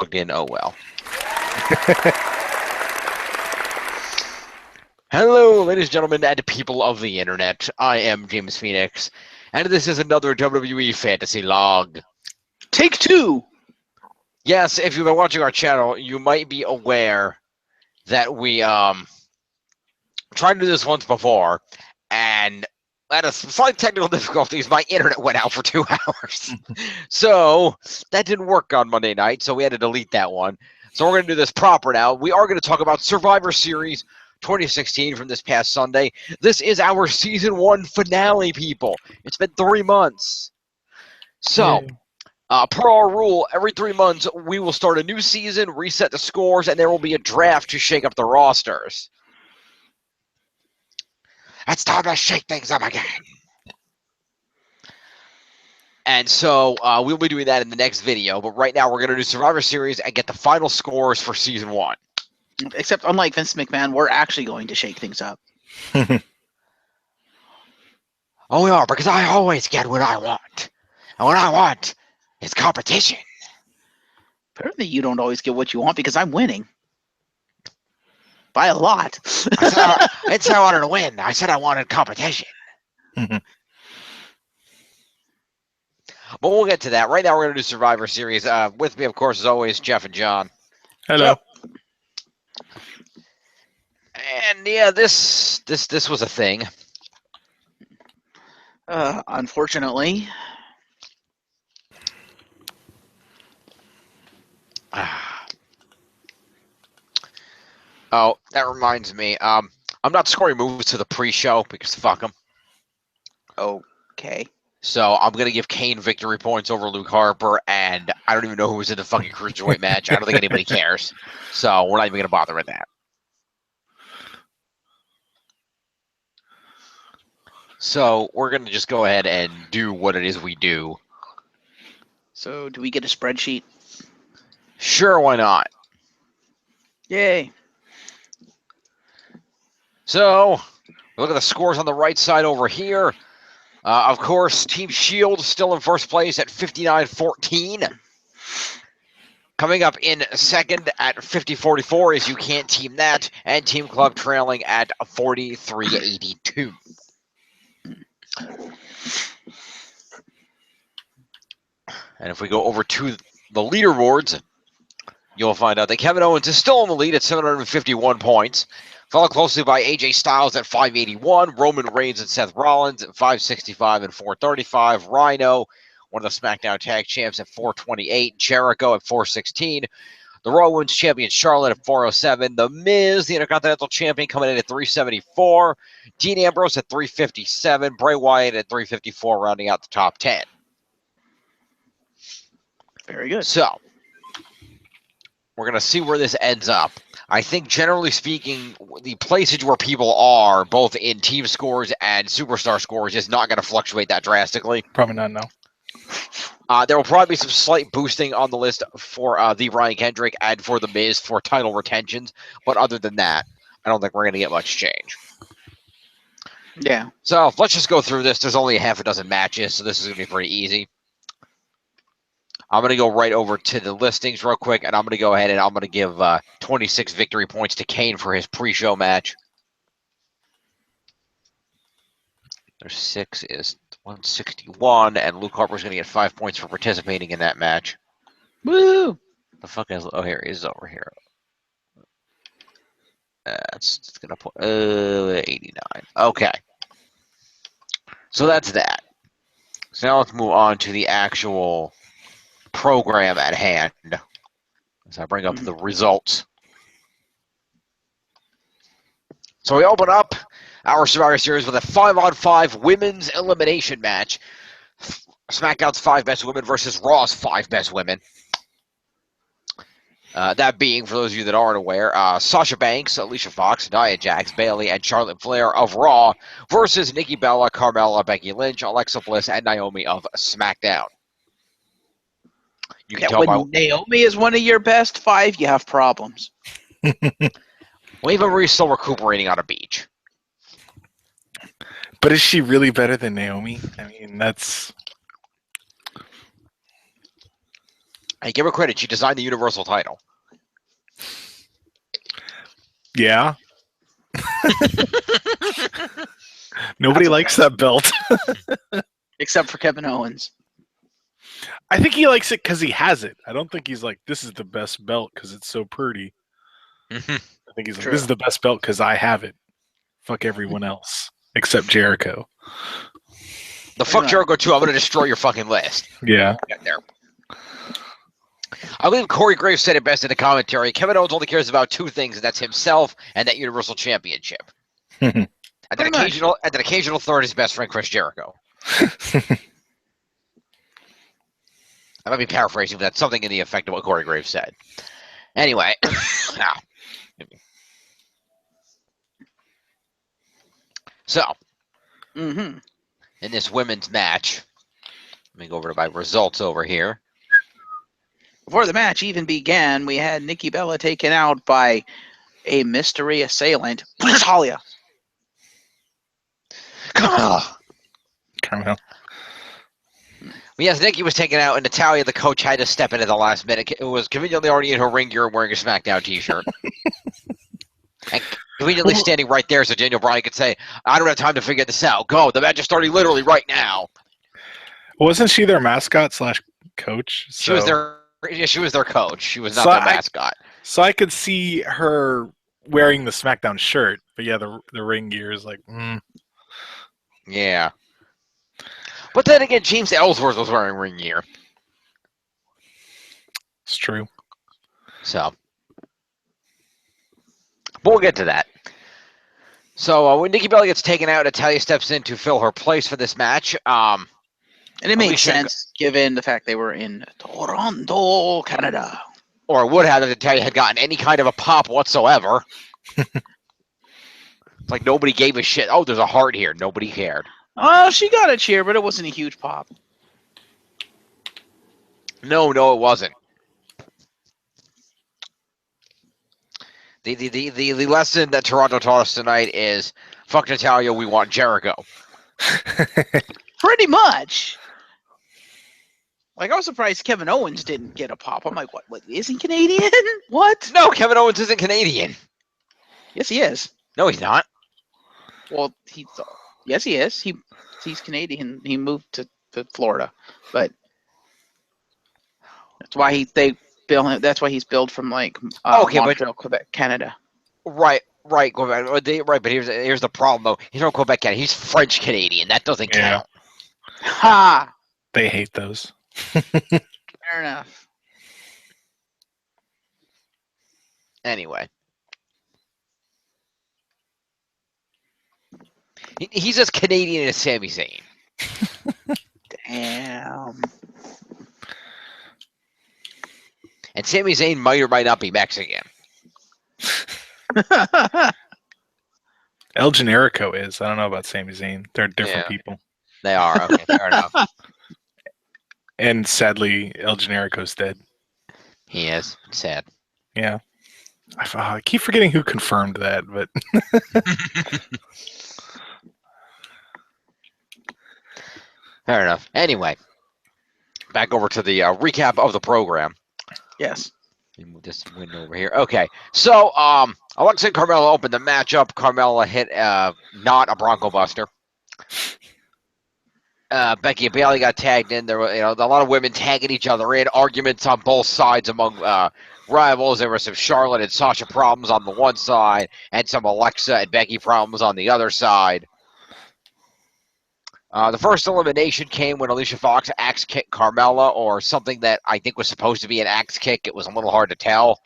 logged in. Oh well. Hello, ladies and gentlemen, and people of the internet. I am James Phoenix, and this is another WWE Fantasy Log. Take two! Yes, if you've been watching our channel, you might be aware that we tried to do this once before, and out of slight technical difficulties, my internet went out for 2 hours. So that didn't work on Monday night, so we had to delete that one. So we're going to do this proper now. We are going to talk about Survivor Series 2016 from this past Sunday. This is our Season 1 finale, people. It's been 3 months. So, per our rule, every 3 months, we will start a new season, reset the scores, and there will be a draft to shake up the rosters. It's time to shake things up again. And so we'll be doing that in the next video. But right now, we're going to do Survivor Series and get the final scores for Season 1. Except, unlike Vince McMahon, we're actually going to shake things up. Oh, we are, because I always get what I want. And what I want is competition. Apparently, you don't always get what you want because I'm winning. By a lot. I didn't say I wanted to win. I said I wanted competition. But we'll get to that. Right now, we're going to do Survivor Series. With me, of course, as always, Jeff and John. Hello. And yeah, this was a thing. Unfortunately. Oh, that reminds me. I'm not scoring moves to the pre-show because fuck them. Okay. So I'm going to give Kane victory points over Luke Harper, and I don't even know who was in the fucking Cruiserweight match. I don't think anybody cares. So we're not even going to bother with that. So we're going to just go ahead and do what it is we do. So, do we get a spreadsheet? Sure, why not? Yay. So, look at the scores on the right side over here. Of course, Team Shield still in first place at 59-14. Coming up in second at 50-44 is You Can't Team That, and Team Club trailing at 43-82. And if we go over to the leaderboards, you'll find out that Kevin Owens is still in the lead at 751 points. Followed closely by AJ Styles at 581, Roman Reigns and Seth Rollins at 565 and 435, Rhino, one of the SmackDown Tag Champs, at 428, Jericho at 416, the Raw Women's Champion Charlotte at 407, The Miz, the Intercontinental Champion, coming in at 374, Dean Ambrose at 357, Bray Wyatt at 354, rounding out the top 10. Very good. So, we're going to see where this ends up. I think, generally speaking, the places where people are, both in team scores and superstar scores, is not going to fluctuate that drastically. Probably not, no. There will probably be some slight boosting on the list for the Ryan Kendrick and for The Miz for title retentions. But other than that, I don't think we're going to get much change. Yeah. So, let's just go through this. There's only a half a dozen matches, so this is going to be pretty easy. I'm going to go right over to the listings real quick, and I'm going to go ahead and I'm going to give 26 victory points to Kane for his pre-show match. Their 6 is 161, and Luke Harper's going to get 5 points for participating in that match. Woo! The fuck is... Oh, here it is over here. It's going to put... 89. Okay. So that's that. So now let's move on to the actual program at hand as I bring up the results. So we open up our Survivor Series with a 5-on-5 women's elimination match. SmackDown's 5 best women versus Raw's 5 best women. That being, for those of you that aren't aware, Sasha Banks, Alicia Fox, Nia Jax, Bayley, and Charlotte Flair of Raw versus Nikki Bella, Carmella, Becky Lynch, Alexa Bliss, and Naomi of SmackDown. You can tell when Naomi is one of your best 5, you have problems. Well, Eva Marie's still recuperating on a beach. But is she really better than Naomi? I mean, that's... I give her credit. She designed the Universal title. Yeah. Nobody likes that belt. Except for Kevin Owens. I think he likes it because he has it. I don't think he's like, this is the best belt because it's so pretty. I think he's like, this is the best belt because I have it. Fuck everyone else except Jericho. The fuck Jericho too. I'm gonna destroy your fucking list. Yeah. Get there. I believe Corey Graves said it best in the commentary. Kevin Owens only cares about two things, and that's himself and that Universal Championship. And then occasional third, his best friend Chris Jericho. I might be paraphrasing, but that's something in the effect of what Corey Graves said. Anyway. So, in this women's match, let me go over to my results over here. Before the match even began, we had Nikki Bella taken out by a mystery assailant, Natalia. Carmel. Yes, Nikki was taken out, and Natalia, the coach, had to step in at the last minute. It was conveniently already in her ring gear wearing a SmackDown t-shirt. And conveniently standing right there so Daniel Bryan could say, I don't have time to figure this out. Go. The match is starting literally right now. Wasn't she their mascot / coach? So. She was their coach. She was not their mascot. So I could see her wearing the SmackDown shirt, but yeah, the ring gear is like, Yeah. But then again, James Ellsworth was wearing ring gear. It's true. So. But we'll get to that. So when Nikki Bella gets taken out, Natalia steps in to fill her place for this match. And it makes sense given the fact they were in Toronto, Canada. Or would have if Natalia had gotten any kind of a pop whatsoever. It's like nobody gave a shit. Oh, there's a heart here. Nobody cared. Oh, she got a cheer, but it wasn't a huge pop. No, it wasn't. The lesson that Toronto taught us tonight is, fuck Natalia, we want Jericho. Pretty much. Like, I was surprised Kevin Owens didn't get a pop. I'm like, what is he Canadian? What? No, Kevin Owens isn't Canadian. Yes, he is. No, he's not. Well, yes, he is. He's Canadian. He moved to Florida, but that's why they bill him. That's why he's billed from like Montreal, Quebec, Canada. Right, Quebec. Right, but here's the problem though. He's from Quebec, Canada. He's French Canadian. That doesn't count. Ha! They hate those. Fair enough. Anyway. He's as Canadian as Sami Zayn. Damn. And Sami Zayn might or might not be Mexican. El Generico is. I don't know about Sami Zayn. They're different people. They are. Okay, fair enough. And sadly, El Generico's dead. He is. Sad. Yeah. I keep forgetting who confirmed that, but... Fair enough. Anyway, back over to the recap of the program. Yes. Let me move this window over here. Okay, so Alexa and Carmella opened the matchup. Carmella hit not a Bronco Buster. Becky and Bayley got tagged in. There were a lot of women tagging each other in. Arguments on both sides among rivals. There were some Charlotte and Sasha problems on the one side, and some Alexa and Becky problems on the other side. The first elimination came when Alicia Fox axe kicked Carmella, or something that I think was supposed to be an axe kick. It was a little hard to tell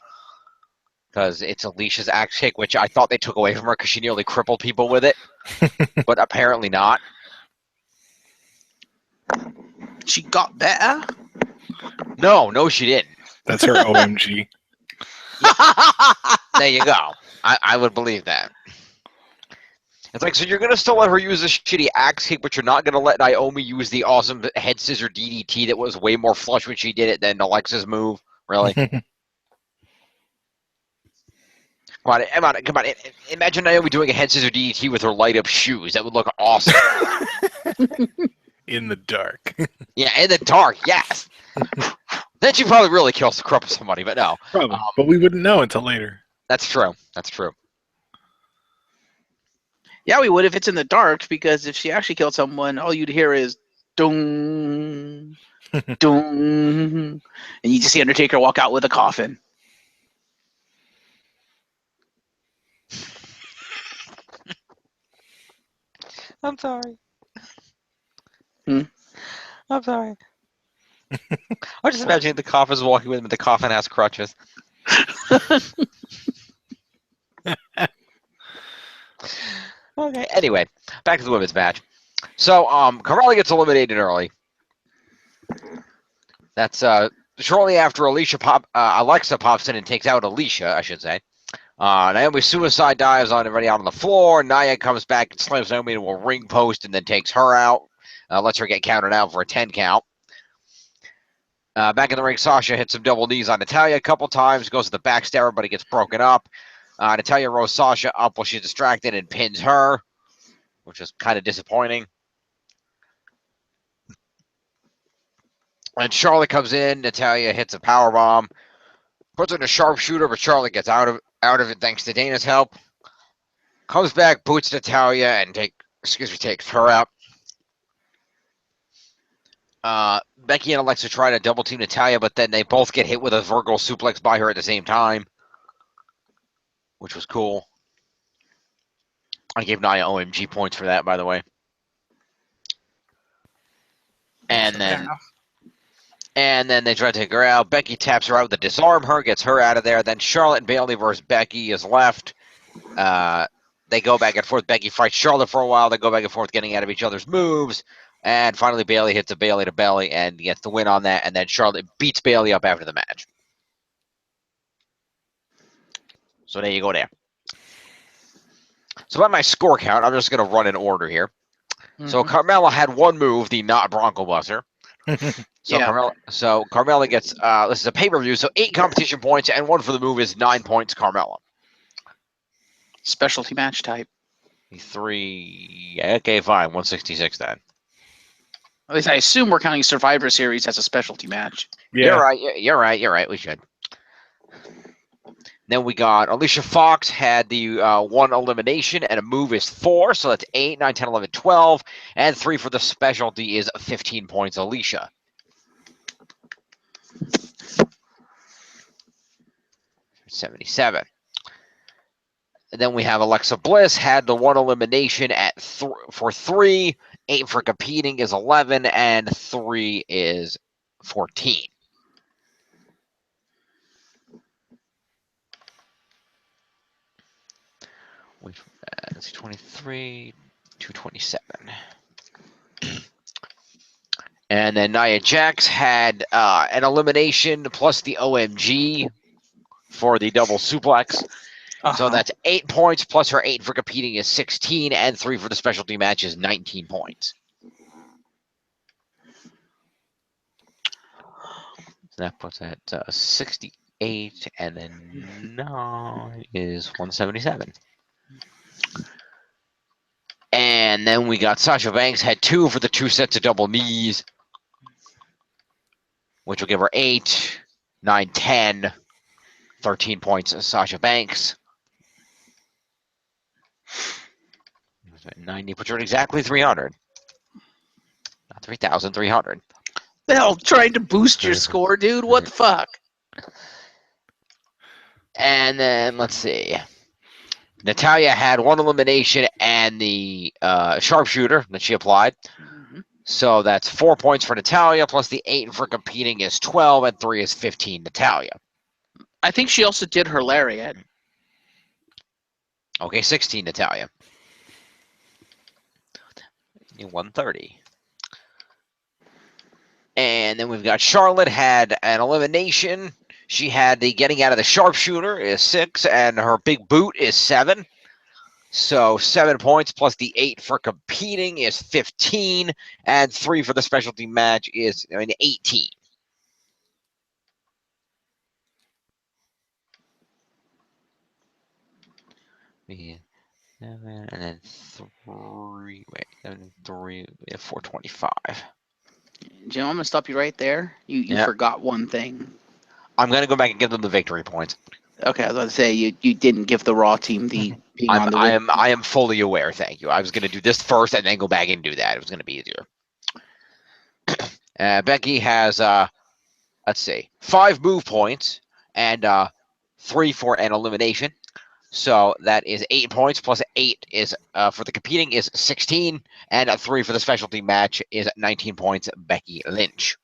because it's Alicia's axe kick, which I thought they took away from her because she nearly crippled people with it, but apparently not. She got better? No, she didn't. That's her OMG. There you go. I would believe that. It's like, so you're going to still let her use this shitty axe kick, but you're not going to let Naomi use the awesome head scissor DDT that was way more flush when she did it than Alexa's move? Really? Come on. Imagine Naomi doing a head scissor DDT with her light up shoes. That would look awesome. In the dark. Yeah, in the dark, yes. Then she probably really kills the crap of somebody, but no. Probably. But we wouldn't know until later. That's true. That's true. Yeah, we would if it's in the dark, because if she actually killed someone, all you'd hear is dung, dung, and you just see Undertaker walk out with a coffin. I'm sorry. Hmm? I'm sorry. I'm just imagining the coffin's walking with him, but the coffin has crutches. Okay. Anyway, back to the women's match. So, Carmella gets eliminated early. That's shortly after Alexa pops in and takes out Alicia, I should say. Naomi suicide dives on everybody out on the floor. Nia comes back and slams Naomi into a ring post and then takes her out. Lets her get counted out for a 10 count. Back in the ring, Sasha hits some double knees on Natalya a couple times, goes to the back stair, but it gets broken up. Natalya rolls Sasha up while she's distracted and pins her, which is kind of disappointing. And Charlotte comes in. Natalya hits a powerbomb, puts her in a sharpshooter, but Charlotte gets out of it thanks to Dana's help. Comes back, boots Natalya, and takes her out. Becky and Alexa try to double team Natalya, but then they both get hit with a vertical suplex by her at the same time, which was cool. I gave Nia OMG points for that, by the way. And then they try to take her out. Becky taps her out to disarm her, gets her out of there. Then Charlotte and Bayley versus Becky is left. They go back and forth. Becky fights Charlotte for a while. They go back and forth, getting out of each other's moves. And finally, Bayley hits a Bayley to belly and gets the win on that. And then Charlotte beats Bayley up after the match. So there you go there. So by my score count, I'm just going to run in order here. Mm-hmm. So Carmella had one move, the not Bronco Buster. Carmella gets, this is a pay-per-view, so 8 competition points, and 1 for the move is 9 points, Carmella. Specialty match type. 3, okay, fine, 166 then. At least I assume we're counting Survivor Series as a specialty match. Yeah. You're right, we should. Then we got Alicia Fox had the 1 elimination, and a move is 4, so that's 8, 9, 10, 11, 12, and 3 for the specialty is 15 points, Alicia. $77. And then we have Alexa Bliss had the 1 elimination at for 3, 8 for competing is 11, and 3 is 14. Let's see, 23, 227. And then Nia Jax had an elimination plus the OMG for the double suplex. So that's 8 points, plus her 8 for competing is 16, and 3 for the specialty match is 19 points. So that puts it at 68, and then 9 is 177. And then we got Sasha Banks had 2 for the 2 sets of double knees, which will give her 8, 9, 10, 13 points. Sasha Banks. 90, put her at exactly 300. Not 3,300. The hell, trying to boost your score, dude? What the fuck? And then, let's see. Natalya had 1 elimination and the sharpshooter that she applied. Mm-hmm. So that's 4 points for Natalya, plus the 8 for competing is 12, and 3 is 15, Natalya. I think she also did her lariat. Okay, 16, Natalya. 130. And then we've got Charlotte had an elimination. She had the getting out of the sharpshooter is 6, and her big boot is 7. So 7 points plus the 8 for competing is 15, and 3 for the specialty match is 18. Yeah. And then 3, 425. Jim, I'm gonna stop you right there. You Yeah. forgot one thing. I'm gonna go back and give them the victory points. Okay, I was going to say you didn't give the Raw team the being on the. I am fully aware. Thank you. I was gonna do this first and then go back and do that. It was gonna be easier. Becky has let's see, 5 move points and 3 for an elimination. So that is 8 points plus 8 is for the competing is 16, and 3 for the specialty match is 19 points. Becky Lynch.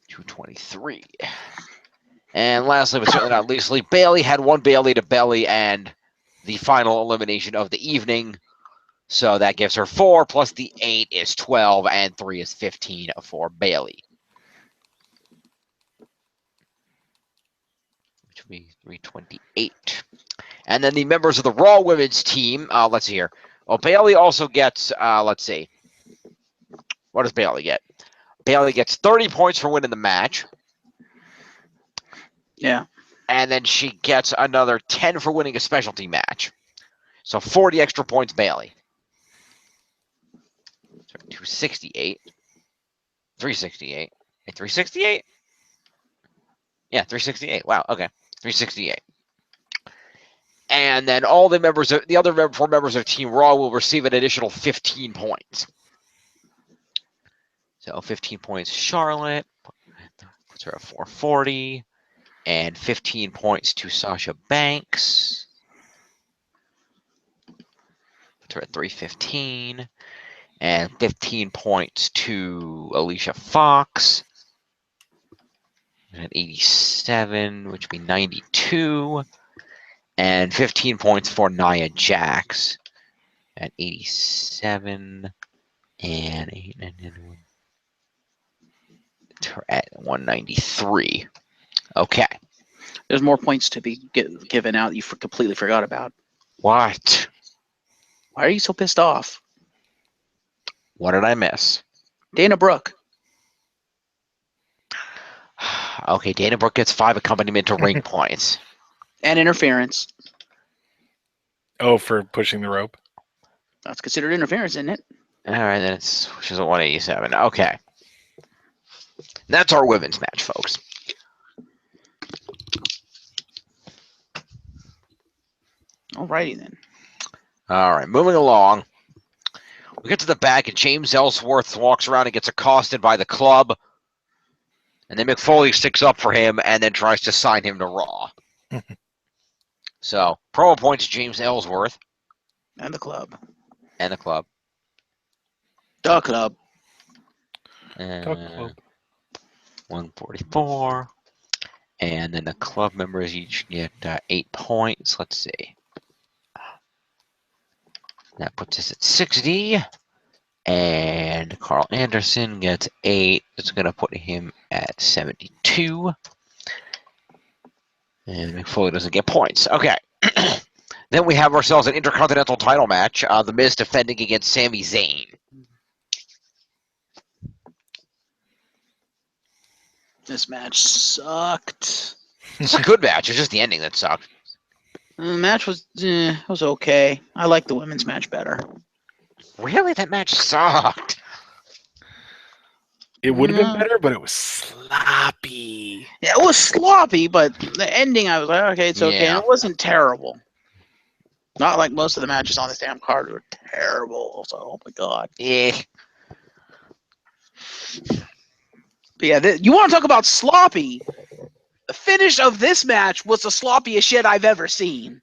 $223. And lastly, but certainly not leastly, Bayley had 1 Bayley to belly and the final elimination of the evening. So that gives her 4 plus the 8 is 12 and 3 is 15 for Bayley. Which would be 328. And then the members of the Raw Women's team, let's see here. Well, Bayley also gets, let's see. What does Bayley get? Bayley gets 30 points for winning the match. Yeah. And then she gets another 10 for winning a specialty match. So 40 extra points, Bayley. 268. 368. 368? Yeah, 368. Wow, okay. 368. And then all the members of the other 4 members of Team Raw will receive an additional 15 points. So 15 points, Charlotte. Puts her at 440. And 15 points to Sasha Banks. Puts her at 315. And 15 points to Alicia Fox. At 87, which would be 92. And 15 points for Nia Jax at 87 and 8, 9, 9, at 193. Okay. There's more points to be given out you completely forgot about. What? Why are you so pissed off? What did I miss? Dana Brooke. Okay, Dana Brooke gets 5 accompaniment to ring points. And interference. Oh, for pushing the rope? That's considered interference, isn't it? All right, then she's at 187. Okay. That's our women's match, folks. Alrighty then. All right, moving along. We get to the back, and James Ellsworth walks around and gets accosted by the club. And then McFoley sticks up for him and then tries to sign him to Raw. So, promo points James Ellsworth. And the club. And the club. The club. 144. And then the club members each get 8 points. Let's see. That puts us at 60. And Carl Anderson gets 8. It's going to put him at 72. And McFoley doesn't get points. Okay. Then we have ourselves an Intercontinental title match. The Miz defending against Sami Zayn. This match sucked. It's a good match. It's just the ending that sucked. The match was okay. I like the women's match better. Really? That match sucked. It would have been better, but it was sloppy. Yeah, it was sloppy, but the ending, I was like, okay, it's okay. Yeah. And it wasn't terrible. Not like most of the matches on this damn card were terrible. So, oh my god. Yeah. But yeah, you want to talk about sloppy? The finish of this match was the sloppiest shit I've ever seen.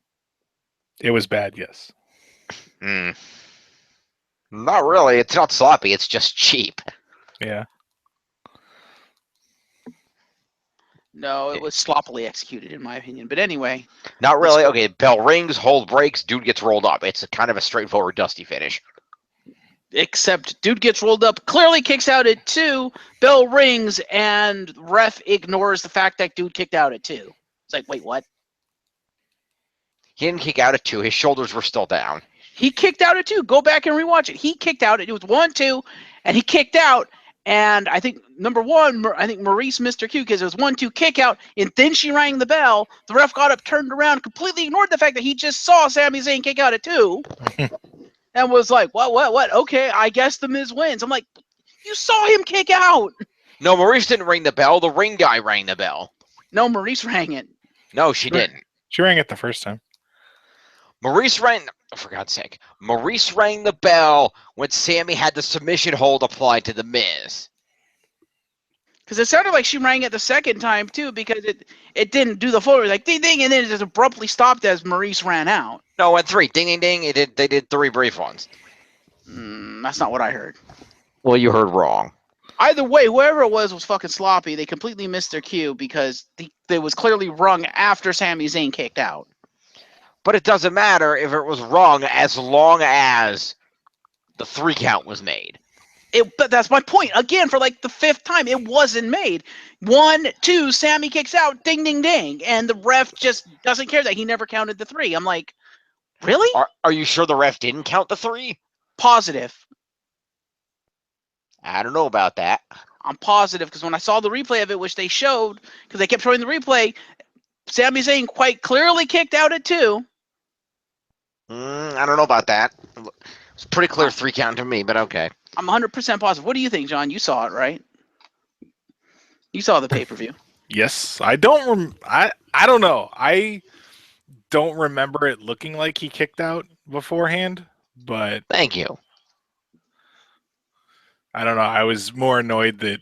It was bad, yes. Not really. It's not sloppy. It's just cheap. Yeah. No, it was sloppily executed, in my opinion. But anyway. Not really. Okay, bell rings, hold breaks, dude gets rolled up. It's kind of a straightforward Dusty finish. Except dude gets rolled up, clearly kicks out at 2, bell rings, and ref ignores the fact that dude kicked out at 2. It's like, wait, what? He didn't kick out at 2. His shoulders were still down. He kicked out at 2. Go back and rewatch it. He kicked out. It was 1, 2, and he kicked out. And I think number one, I think Maurice missed her cue because it was 1-2 kick out, and then she rang the bell. The ref got up, turned around, completely ignored the fact that he just saw Sami Zayn kick out at 2, and was like, "What? Okay, I guess the Miz wins." I'm like, "You saw him kick out." No, Maurice didn't ring the bell. The ring guy rang the bell. No, Maurice rang it. No, she didn't. She rang it the first time. Maurice rang. For God's sake, Maurice rang the bell when Sammy had the submission hold applied to the Miz. Because it sounded like she rang it the second time too, because it didn't do the forward, like ding ding, and then it just abruptly stopped as Maurice ran out. No, at 3, ding ding ding. They did 3 brief ones. That's not what I heard. Well, you heard wrong. Either way, whoever it was fucking sloppy. They completely missed their cue because they was clearly rung after Sami Zayn kicked out. But it doesn't matter if it was wrong as long as the 3 count was made. But that's my point. Again, for like the 5th time, it wasn't made. 1, 2, Sammy kicks out, ding, ding, ding. And the ref just doesn't care that he never counted the 3. I'm like, really? Are you sure the ref didn't count the 3? Positive. I don't know about that. I'm positive because when I saw the replay of it, which they showed, because they kept showing the replay, Sami Zayn quite clearly kicked out at 2. I don't know about that. It's pretty clear 3 count to me, but okay. I'm 100% positive. What do you think, John? You saw it, right? You saw the pay-per-view. Yes, I don't. I don't know. I don't remember it looking like he kicked out beforehand, but Thank you. I don't know. I was more annoyed that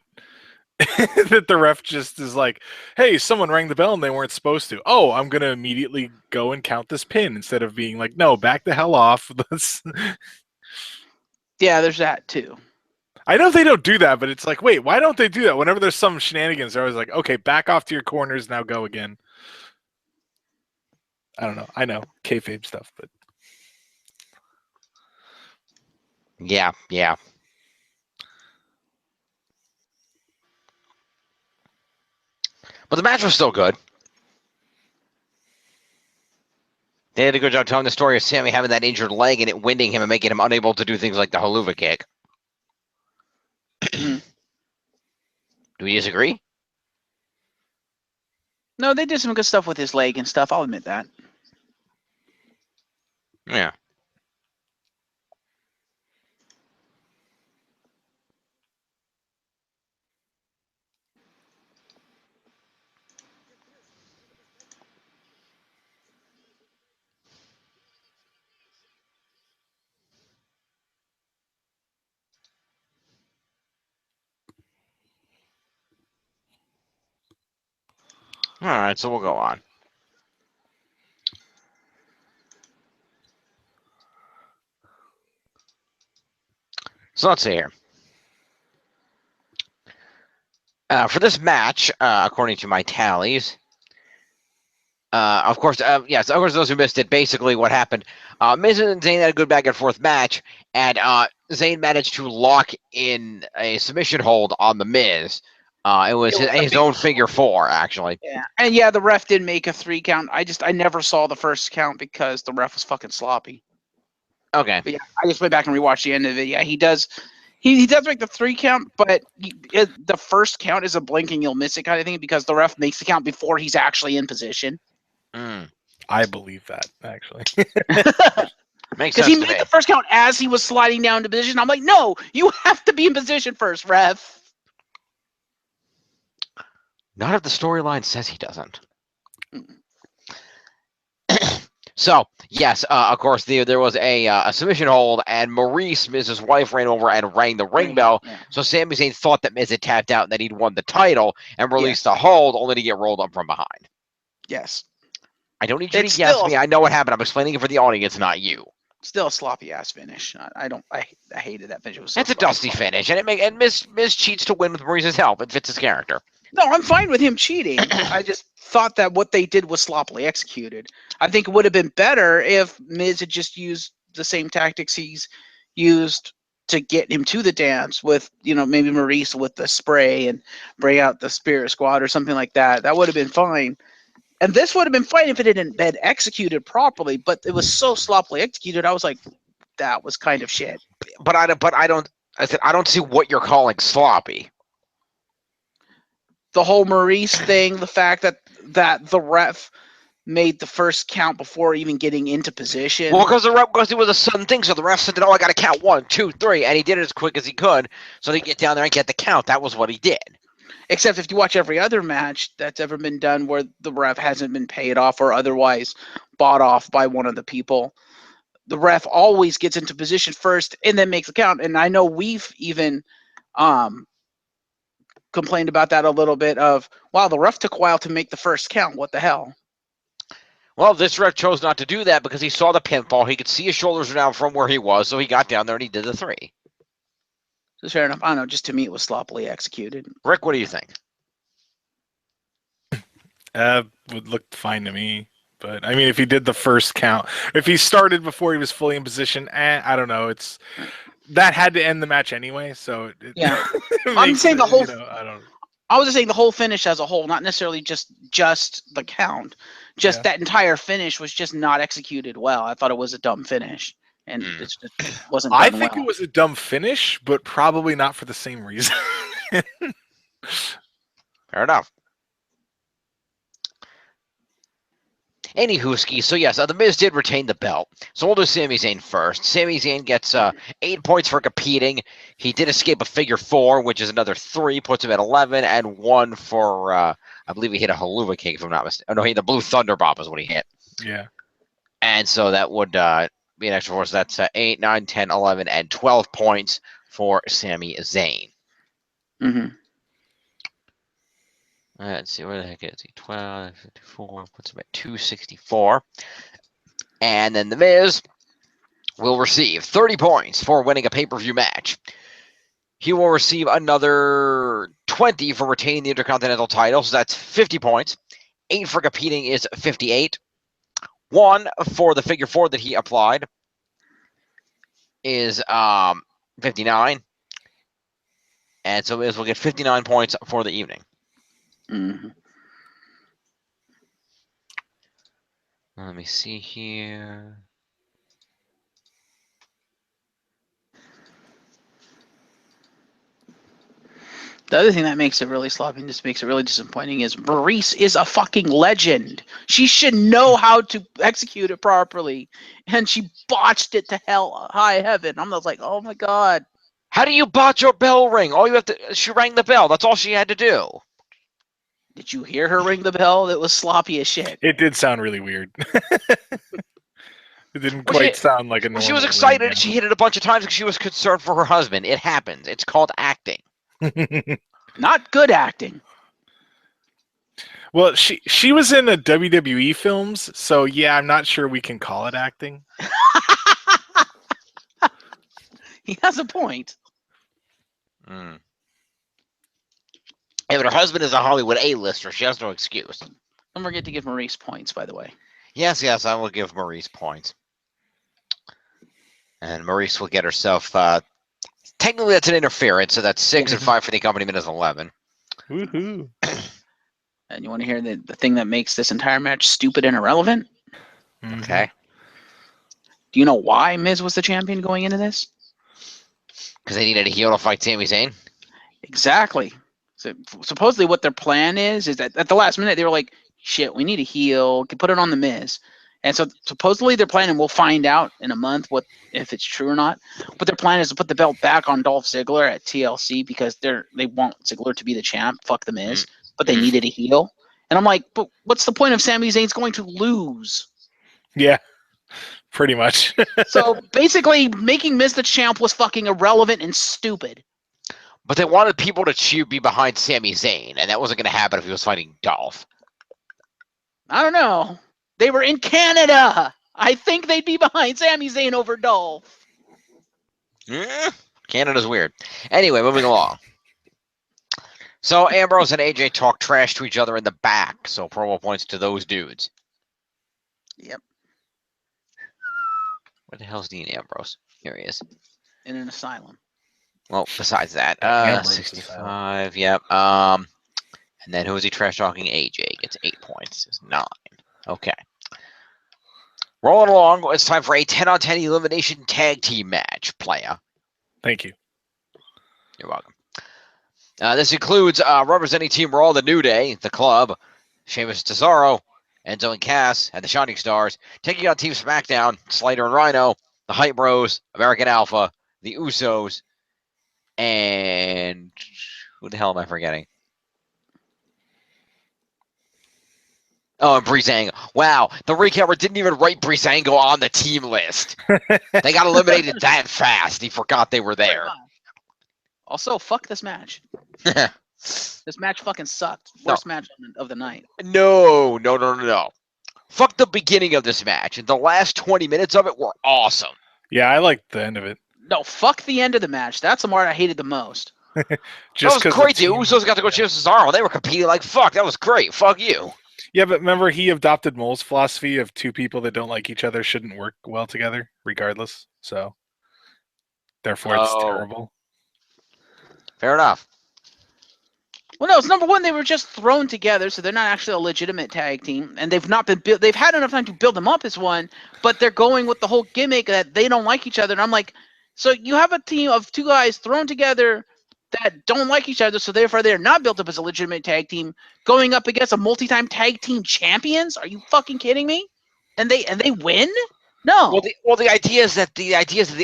that the ref just is like, "Hey, someone rang the bell and they weren't supposed to. Oh, I'm gonna immediately go and count this pin," instead of being like, "No, back the hell off." Yeah, there's that too. I know they don't do that, but it's like, wait, why don't they do that? Whenever there's some shenanigans, they're always like, "Okay, back off to your corners, now go again." I don't know. I know kayfabe stuff, but Yeah. But the match was still good. They did a good job telling the story of Sammy having that injured leg and it winding him and making him unable to do things like the haluva kick. Do we disagree? No, they did some good stuff with his leg and stuff. I'll admit that. Yeah. All right, so we'll go on. So let's see here. For this match, according to my tallies, of course, yes, of course, those who missed it, basically what happened, Miz and Zayn had a good back and forth match, and Zayn managed to lock in a submission hold on the Miz. It was his own figure 4, actually. Yeah, and yeah, the ref did make a 3 count. I never saw the first count because the ref was fucking sloppy. Okay. But yeah, I just went back and rewatched the end of it. Yeah, he does. He does make the 3 count, but the first count is a blink and you'll miss it kind of thing because the ref makes the count before he's actually in position. I believe that actually. Makes Because sense he to made me. the first count as he was sliding down to position. I'm like, no, you have to be in position first, ref. None of the storyline says he doesn't. So, yes, of course, there was a submission hold, and Maurice, Miz's wife, ran over and rang the ring bell. Yeah. So Sami Zayn thought that Miz had tapped out and that he'd won the title and released the hold, only to get rolled up from behind. Yes. I don't need you It's to guess still- me. I know what happened. I'm explaining it for the audience, not you. Still a sloppy ass finish. I hated that finish. It was so It's a dusty finish, and Miz cheats to win with Maurice's help. It fits his character. No, I'm fine with him cheating. I just thought that what they did was sloppily executed. I think it would have been better if Miz had just used the same tactics he's used to get him to the dance with, maybe Maurice with the spray and bring out the Spirit Squad or something like that. That would have been fine. And this would have been fine if it had been executed properly, but it was so sloppily executed. I was like, that was kind of shit. But I don't. I said, I don't see what you're calling sloppy. The whole Maurice thing, the fact that the ref made the first count before even getting into position. Well, because it was a sudden thing, so the ref said, "Oh, I got to count 1, 2, 3," and he did it as quick as he could, so he get down there and get the count. That was what he did. Except if you watch every other match that's ever been done where the ref hasn't been paid off or otherwise bought off by one of the people, the ref always gets into position first and then makes a count. And I know we've even complained about that a little bit of, wow, the ref took a while to make the first count. What the hell? Well, this ref chose not to do that because he saw the pinfall. He could see his shoulders were down from where he was, so he got down there and he did the 3. So fair enough. I don't know. Just to me, it was sloppily executed. Rick, what do you think? Would look fine to me. But I mean, if he did the first count, if he started before he was fully in position, I don't know. That had to end the match anyway. So yeah, I'm saying the whole. I was just saying the whole finish as a whole, not necessarily just the count. Just that entire finish was just not executed well. I thought it was a dumb finish, and it just wasn't done I think well. It was a dumb finish, but probably not for the same reason. Fair enough. Anywho, so yes, the Miz did retain the belt. So we'll do Sami Zayn first. Sami Zayn gets 8 points for competing. He did escape a figure 4, which is another 3, puts him at 11, and 1 for, I believe he hit a haluva kick, if I'm not mistaken. Oh, no, he hit the blue thunder bomb is what he hit. Yeah. And so that would be an extra 4. So that's 8, 9, 10, 11, and 12 points for Sami Zayn. Mm-hmm. Let's see, where the heck is he? 12, 54, puts him at 264. And then The Miz will receive 30 points for winning a pay-per-view match. He will receive another 20 for retaining the Intercontinental title, so that's 50 points. 8 for competing is 58. 1 for the figure 4 that he applied is 59. And so Miz will get 59 points for the evening. Mm-hmm. Let me see here. The other thing that makes it really sloppy and just makes it really disappointing is Maurice is a fucking legend. She should know how to execute it properly, and she botched it to high heaven. I'm just like, oh my god. How do you botch your bell ring? All you have to, she rang the bell. That's all she had to do. Did you hear her ring the bell? It was sloppy as shit. It did sound really weird. It didn't quite sound like a normal. She was excited. She hit it a bunch of times because she was concerned for her husband. It happens. It's called acting. Not good acting. Well, she was in a WWE films, so yeah, I'm not sure we can call it acting. He has a point. Mm. Yeah, but her husband is a Hollywood A-lister. She has no excuse. Don't forget to give Maurice points, by the way. Yes, I will give Maurice points. And Maurice will get herself... technically, that's an interference, so that's 6 and 5 for the accompaniment is 11. Woohoo! And you want to hear the thing that makes this entire match stupid and irrelevant? Mm-hmm. Okay. Do you know why Miz was the champion going into this? Because they needed a heel to fight Sami Zayn? Exactly. So supposedly what their plan is that at the last minute they were like, shit, we need a heel, put it on the Miz. And so supposedly their plan, and we'll find out in a month if it's true or not, but their plan is to put the belt back on Dolph Ziggler at TLC because they want Ziggler to be the champ, fuck the Miz, but they needed a heel. And I'm like, but what's the point of Sami Zayn's going to lose? Yeah, pretty much. So basically making Miz the champ was fucking irrelevant and stupid. But they wanted people to be behind Sami Zayn, and that wasn't going to happen if he was fighting Dolph. I don't know. They were in Canada. I think they'd be behind Sami Zayn over Dolph. Canada's weird. Anyway, moving along. So Ambrose and AJ talk trash to each other in the back, so promo points to those dudes. Yep. Where the hell's Dean Ambrose? Here he is. In an asylum. Well, besides that, 65, yep. And then who is he trash talking? AJ gets 8 points. It's 9. Okay. Rolling along, it's time for a 10-on-10 elimination tag team match, playa. Thank you. You're welcome. This includes representing Team Raw, the New Day, the Club, Sheamus, Cesaro, Enzo and Cass, and the Shining Stars, taking on Team SmackDown, Slater and Rhino, the Hype Bros, American Alpha, the Usos, and who the hell am I forgetting? Oh, and Breezango. Wow, the recaper didn't even write Breezango on the team list. They got eliminated that fast. He forgot they were there. Also, fuck this match. This match fucking sucked. Worst match of the night. No. Fuck the beginning of this match. And the last 20 minutes of it were awesome. Yeah, I liked the end of it. No, fuck the end of the match. That's the part I hated the most. Just that was great. The Usos got to go chase Cesaro. They were competing like fuck. That was great. Fuck you. Yeah, but remember he adopted Mole's philosophy of two people that don't like each other shouldn't work well together, regardless. So, therefore, it's terrible. Fair enough. Well, no, it's number one. They were just thrown together, so they're not actually a legitimate tag team, and they've not been built. They've had enough time to build them up as one, but they're going with the whole gimmick that they don't like each other. And I'm like, so you have a team of two guys thrown together that don't like each other, so therefore they're not built up as a legitimate tag team, going up against a multi-time tag team champions? Are you fucking kidding me? And they win? No. Well, the idea is that they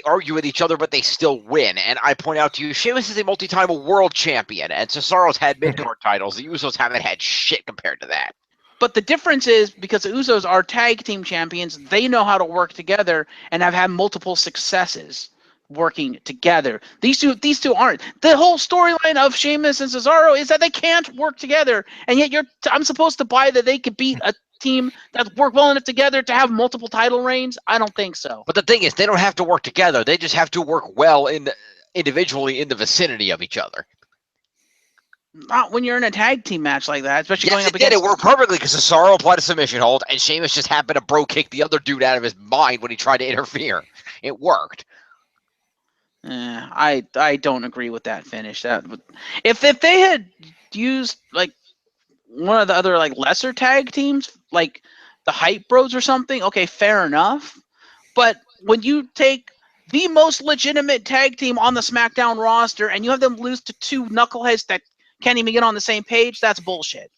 argue with each other, but they still win. And I point out to you, Sheamus is a multi-time world champion, and Cesaro's had mid-card titles. The Usos haven't had shit compared to that. But the difference is, because the Usos are tag team champions, they know how to work together and have had multiple successes working together. These two aren't. The whole storyline of Sheamus and Cesaro is that they can't work together, and yet I'm supposed to buy that they could beat a team that work well enough together to have multiple title reigns? I don't think so. But the thing is, they don't have to work together. They just have to work well individually in the vicinity of each other. Not when you're in a tag team match like that, especially going up against. It worked perfectly because Cesaro applied a submission hold, and Sheamus just happened to bro kick the other dude out of his mind when he tried to interfere. It worked. I don't agree with that finish. That if they had used like one of the other like lesser tag teams, like the Hype Bros or something, okay, fair enough. But when you take the most legitimate tag team on the SmackDown roster and you have them lose to two knuckleheads that can't even get on the same page, that's bullshit.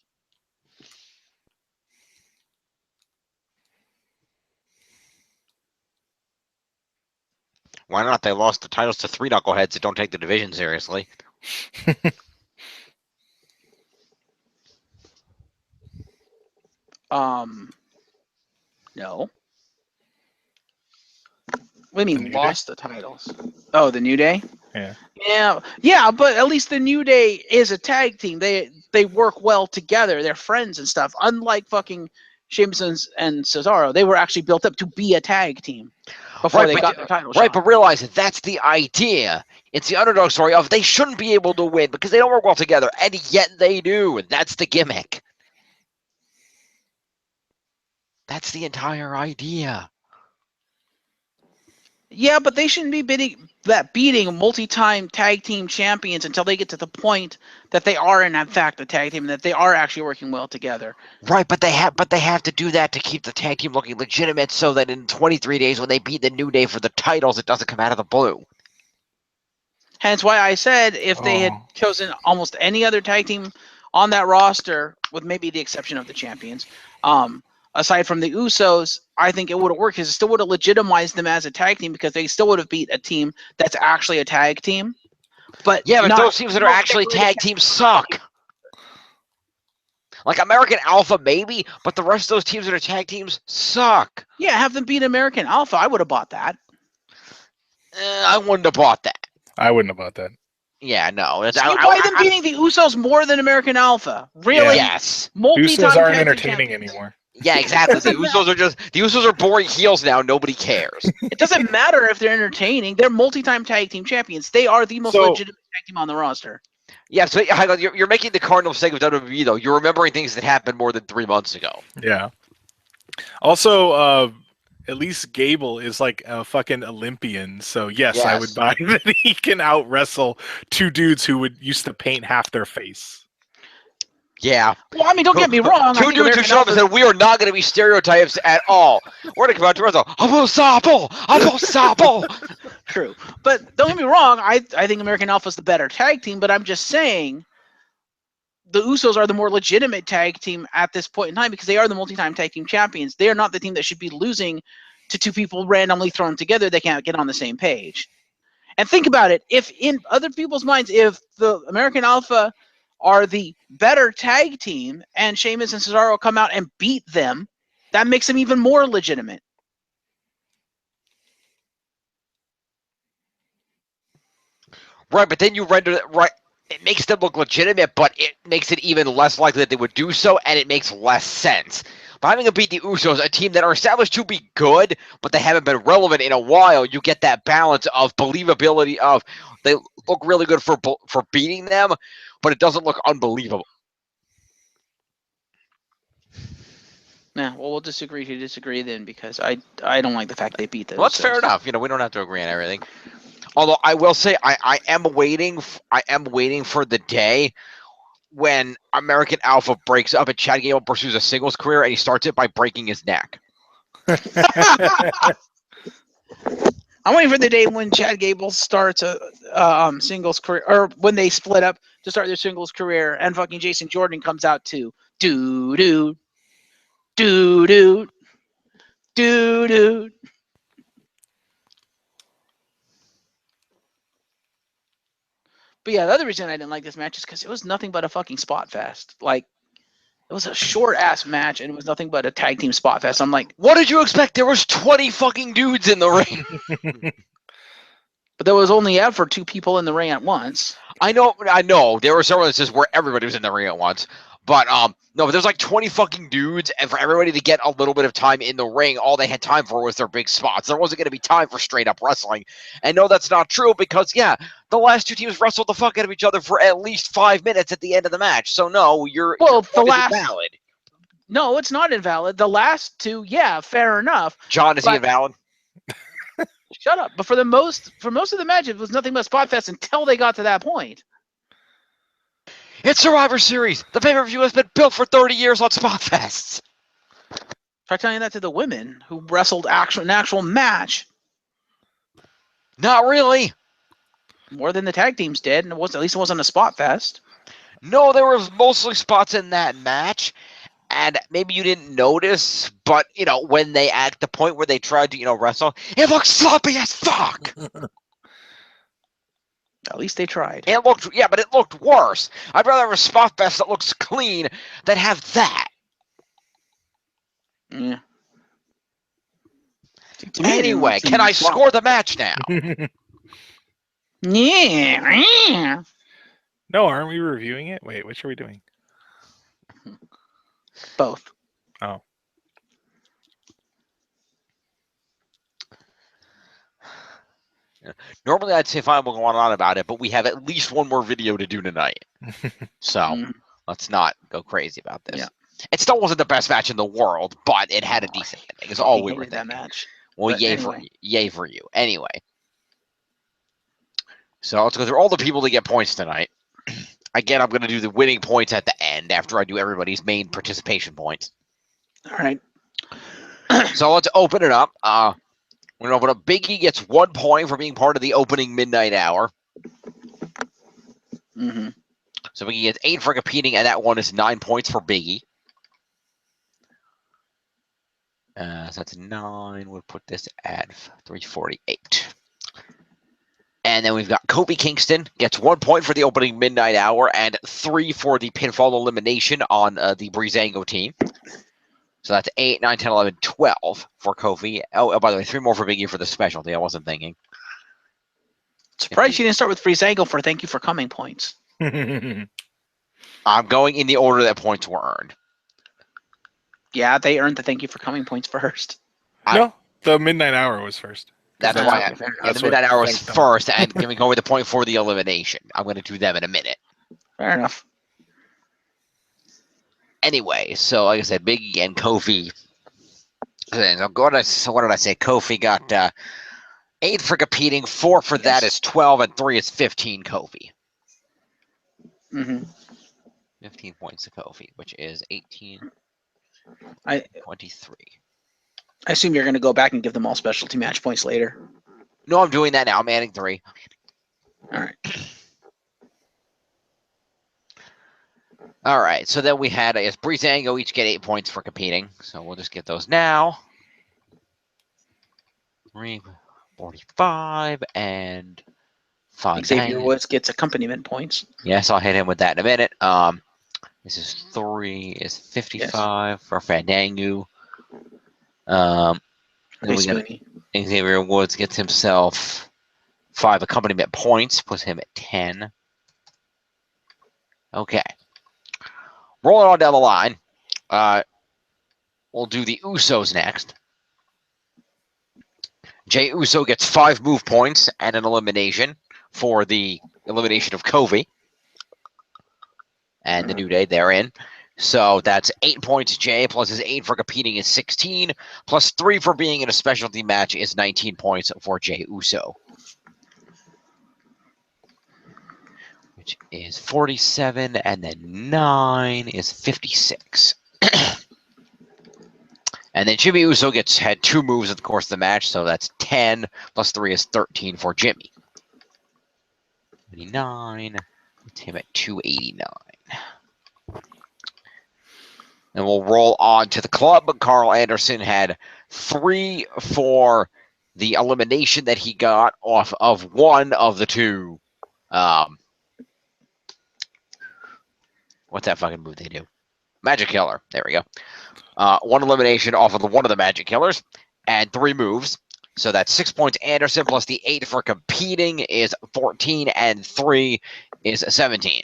Why not? They lost the titles to three knuckleheads that don't take the division seriously. No. What do you mean lost the titles? Oh, the New Day? Yeah, but at least the New Day is a tag team. They work well together. They're friends and stuff. Unlike fucking Sheamus and Cesaro, they were actually built up to be a tag team before they got their title shot. Right, but realize that that's the idea. It's the underdog story of they shouldn't be able to win because they don't work well together, and yet they do. And that's the gimmick. That's the entire idea. Yeah, but they shouldn't be beating multi-time tag team champions until they get to the point that they are in fact a tag team and that they are actually working well together. Right, but they have to do that to keep the tag team looking legitimate so that in 23 days when they beat the New Day for the titles, it doesn't come out of the blue. Hence why I said if they had chosen almost any other tag team on that roster, with maybe the exception of the champions, aside from the Usos, I think it would have worked because it still would have legitimized them as a tag team because they still would have beat a team that's actually a tag team. But those teams that are actually tag teams suck. Like American Alpha, maybe, but the rest of those teams that are tag teams suck. Yeah, have them beat American Alpha. I would have bought that. I wouldn't have bought that. I wouldn't have bought that. Yeah, no. Why them beating the Usos more than American Alpha? Really? Yeah. Yes. Usos aren't entertaining anymore. Yeah, exactly. The Usos are boring heels now. Nobody cares. It doesn't matter if they're entertaining. They're multi-time tag team champions. They are the most legitimate tag team on the roster. Yeah, so you're making the cardinal mistake of WWE, though. You're remembering things that happened more than 3 months ago. Yeah. Also, at least Gable is like a fucking Olympian. So, yes, I would buy that he can out-wrestle two dudes who used to paint half their face. Yeah. Well, I mean, don't get me wrong. Two dudes who showed up and said, we are not going to be stereotypes at all. We're going to come out to wrestle. Impossible! True. But don't get me wrong, I think American Alpha is the better tag team, but I'm just saying the Usos are the more legitimate tag team at this point in time because they are the multi-time tag team champions. They are not the team that should be losing to two people randomly thrown together. They can't get on the same page. And think about it. If in other people's minds, if the American Alpha are the better tag team and Sheamus and Cesaro come out and beat them, that makes them even more legitimate. Right, but then you render it right. It makes them look legitimate, but it makes it even less likely that they would do so, and it makes less sense. By having to beat the Usos, a team that are established to be good, but they haven't been relevant in a while, you get that balance of believability of they look really good for beating them, but it doesn't look unbelievable. Yeah, well, we'll disagree to disagree then because I don't like the fact they beat those. Well, that's fair enough. We don't have to agree on everything. Although I will say I am waiting for the day when American Alpha breaks up and Chad Gable pursues a singles career and he starts it by breaking his neck. I'm waiting for the day when Chad Gable starts a singles career, or when they split up to start their singles career, and fucking Jason Jordan comes out to do do do do do do. But yeah, the other reason I didn't like this match is because it was nothing but a fucking spot fest. Like, it was a short ass match and it was nothing but a tag team spot fest. I'm like, what did you expect? There was 20 fucking dudes in the ring. But there was only ever two people in the ring at once. I know. There were several instances where everybody was in the ring at once. But no, but there's like 20 fucking dudes, and for everybody to get a little bit of time in the ring, all they had time for was their big spots. There wasn't going to be time for straight up wrestling. And no, that's not true because the last two teams wrestled the fuck out of each other for at least 5 minutes at the end of the match. So no, your point is invalid. No, it's not invalid. The last two, yeah, fair enough. John, is he invalid? Shut up. But for most of the match, it was nothing but spot fest until they got to that point. It's Survivor Series. The pay-per-view has been built for 30 years on spot fests. Try telling that to the women who wrestled an actual match. Not really. More than the tag teams did, and at least it wasn't a spot fest. No, there was mostly spots in that match, and maybe you didn't notice, but when they at the point where they tried to wrestle, it looked sloppy as fuck. At least they tried. It looked, but it looked worse. I'd rather have a spot fest that looks clean than have that. Yeah. Anyway, can I score the match now? Yeah. No, aren't we reviewing it? Wait, which are we doing? Both. Oh. Normally I'd say fine, we'll go on about it, but we have at least one more video to do tonight. So let's not go crazy about this. Yeah. It still wasn't the best match in the world, but it had a decent ending. It's all we were thinking. That match. Well, yay for you. Anyway. So let's go through all the people to get points tonight. Again, I'm going to do the winning points at the end after I do everybody's main participation points. All right. So let's open it up. We're going to open up. Biggie gets 1 point for being part of the opening midnight hour. Mm-hmm. So Biggie gets 8 for competing, and that one is 9 points for Biggie. So that's 9. We'll put this at 348. And then we've got Kofi Kingston gets 1 point for the opening midnight hour and 3 for the pinfall elimination on the Breezango team. So that's 8, 9, 10, 11, 12 for Kofi. Oh, by the way, 3 more for Biggie for the specialty. I wasn't thinking. Surprised you didn't start with Breezango for thank you for coming points. I'm going in the order that points were earned. Yeah, they earned the thank you for coming points first. No, the midnight hour was first. That's why the midnight hour was first, and can we go with the point for the elimination? I'm going to do them in a minute. Fair enough. Anyway, so like I said, Biggie and Kofi. So what did I say? Kofi got 8 for competing, 4 for that is 12, and 3 is 15 Kofi. Mm-hmm. 15 points to Kofi, which is 18, 23. I assume you're going to go back and give them all specialty match points later. No, I'm doing that now. I'm adding 3. All right. All right. So then we had, I guess, Breezango each get 8 points for competing. So we'll just get those now. 345 and Xavier Fandango. Woods gets accompaniment points. Yes, I'll hit him with that in a minute. This is 3 is 55 for Fandango. Then we got Xavier Woods gets himself 5 accompaniment points, puts him at 10. Okay. Rolling on down the line. We'll do the Usos next. Jey Uso gets 5 move points and an elimination for the elimination of Kofi. And the New Day, they're in. So that's 8 points, Jay, plus his 8 for competing is 16, plus 3 for being in a specialty match is 19 points for Jey Uso. Which is 47, and then 9 is 56. And then Jimmy Uso had 2 moves in the course of the match, so that's 10, plus 3 is 13 for Jimmy. 89, puts him at 289. And we'll roll on to the club. Carl Anderson had 3 for the elimination that he got off of one of the 2. What's that fucking move they do? Magic Killer. There we go. 1 elimination off of one of the Magic Killers and 3 moves. So that's 6 points Anderson plus the 8 for competing is 14 and 3 is 17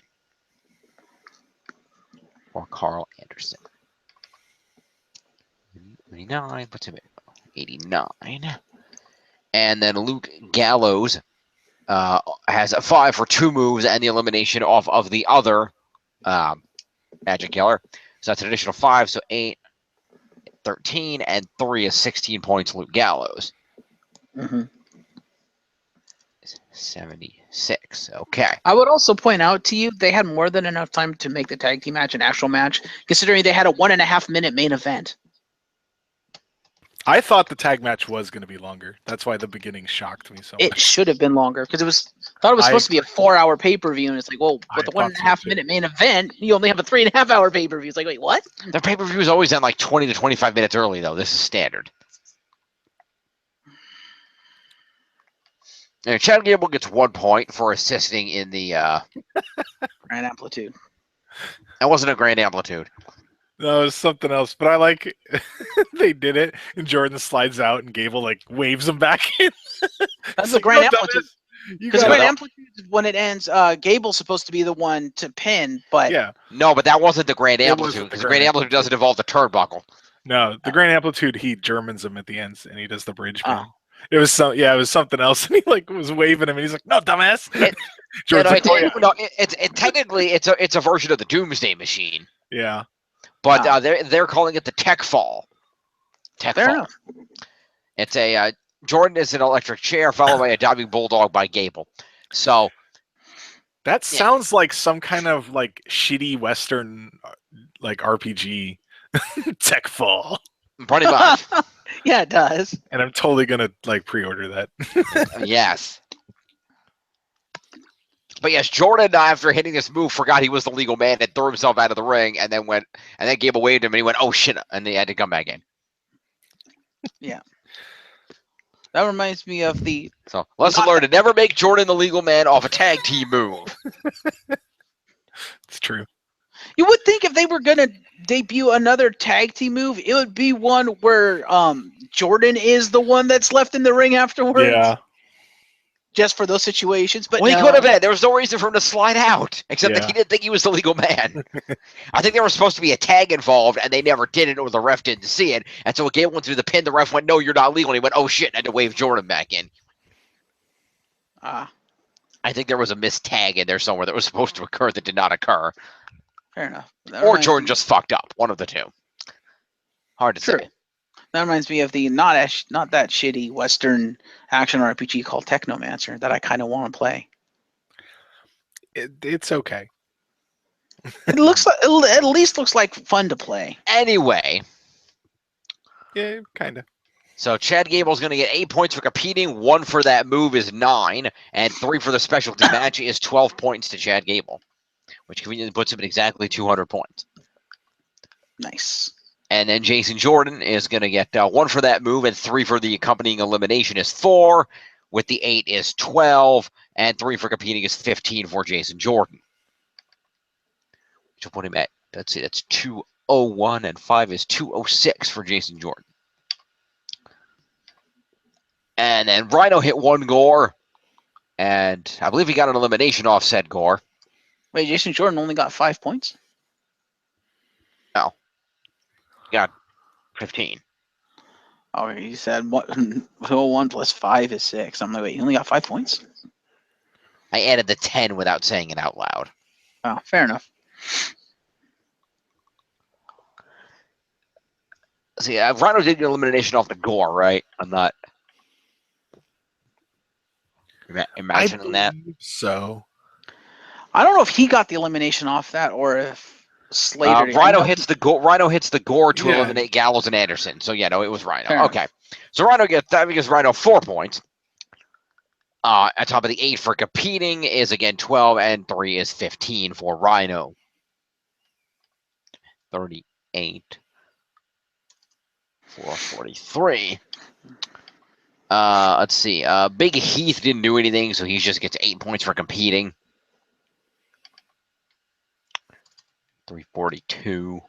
for Carl Anderson. 89 puts him at 89. And then Luke Gallows has a 5 for 2 moves and the elimination off of the other Magic Killer. So that's an additional 5, so 8, 13, and 3 is 16 points Luke Gallows. 76. Okay. I would also point out to you they had more than enough time to make the tag team match an actual match, considering they had a 1.5 minute main event. I thought the tag match was going to be longer. That's why the beginning shocked me so much. It should have been longer because thought it was supposed to be a 4-hour pay-per-view, and it's like, well, with the 1.5 minute main event, you only have a 3.5 hour pay-per-view. It's like, wait, what? Their pay-per-view is always done like 20 to 25 minutes early, though. This is standard. And Chad Gable gets 1 point for assisting in the Grand Amplitude. That wasn't a Grand Amplitude. No, it was something else. But I like they did it, and Jordan slides out, and Gable like waves him back in. That's the Grand Amplitude. Because Grand Amplitude, when it ends, Gable's supposed to be the one to pin, but yeah, no, but that wasn't the Grand Amplitude because the Grand Amplitude doesn't involve the turnbuckle. No, the Grand Amplitude he Germans him at the end, and he does the bridge pin. It was it was something else, and he like was waving him, and he's like, "No, dumbass." Technically it's a version of the Doomsday Machine. Yeah, but they're calling it the Tech Fall. Tech Fall. Enough. It's a Jordan is an electric chair followed by a diving bulldog by Gable. So that sounds like some kind of like shitty Western like RPG. Tech Fall. Pretty much. Yeah, it does. And I'm totally gonna like pre-order that. Yes. But yes, Jordan, after hitting this move, forgot he was the legal man and threw himself out of the ring, and then Gable waved him, and he went, "Oh shit!" and he had to come back in. Yeah. That reminds me of the. So lesson learned: to never make Jordan the legal man off a tag team move. It's true. You would think if they were gonna debut another tag team move, it would be one where Jordan is the one that's left in the ring afterwards. Yeah. Just for those situations, but he could have been. There was no reason for him to slide out, except that he didn't think he was the legal man. I think there was supposed to be a tag involved, and they never did it, or the ref didn't see it. And so Gable went through the pin. The ref went, "No, you're not legal." And he went, "Oh shit!" and had to wave Jordan back in. I think there was a missed tag in there somewhere that was supposed to occur that did not occur. Fair enough. Or Jordan just fucked up. One of the two. Hard to say. That reminds me of the not that shitty Western action RPG called Technomancer that I kind of want to play. It's okay. It looks like at least looks like fun to play. Anyway. Yeah, kind of. So Chad Gable's going to get 8 points for competing. 1 for that move is 9, and 3 for the specialty match is 12 points to Chad Gable, which conveniently puts him at exactly 200 points. Nice. And then Jason Jordan is going to get 1 for that move, and 3 for the accompanying elimination is 4. With the 8 is 12, and 3 for competing is 15 for Jason Jordan. Which will put him at, let's see, that's 201, and 5 is 206 for Jason Jordan. And then Rhino hit 1 Gore, and I believe he got an elimination off said Gore. Wait, Jason Jordan only got 5 points? No. He got 15. Oh, he said 1 plus 5 is 6. I'm like, wait, he only got 5 points? I added the 10 without saying it out loud. Oh, fair enough. See, Rhino did get elimination off the Gore, right? I'm not imagining that. So I don't know if he got the elimination off that or if Slater did. Rhino hits the Gore to Yeah. eliminate Gallows and Anderson. So yeah, no, it was Rhino. Fair Okay, so Rhino gets that because Rhino 4 points. At top of the 8 for competing is again 12, and 3 is 15 for Rhino. 38 for 43. Let's see. Big Heath didn't do anything, so he just gets 8 points for competing. 342.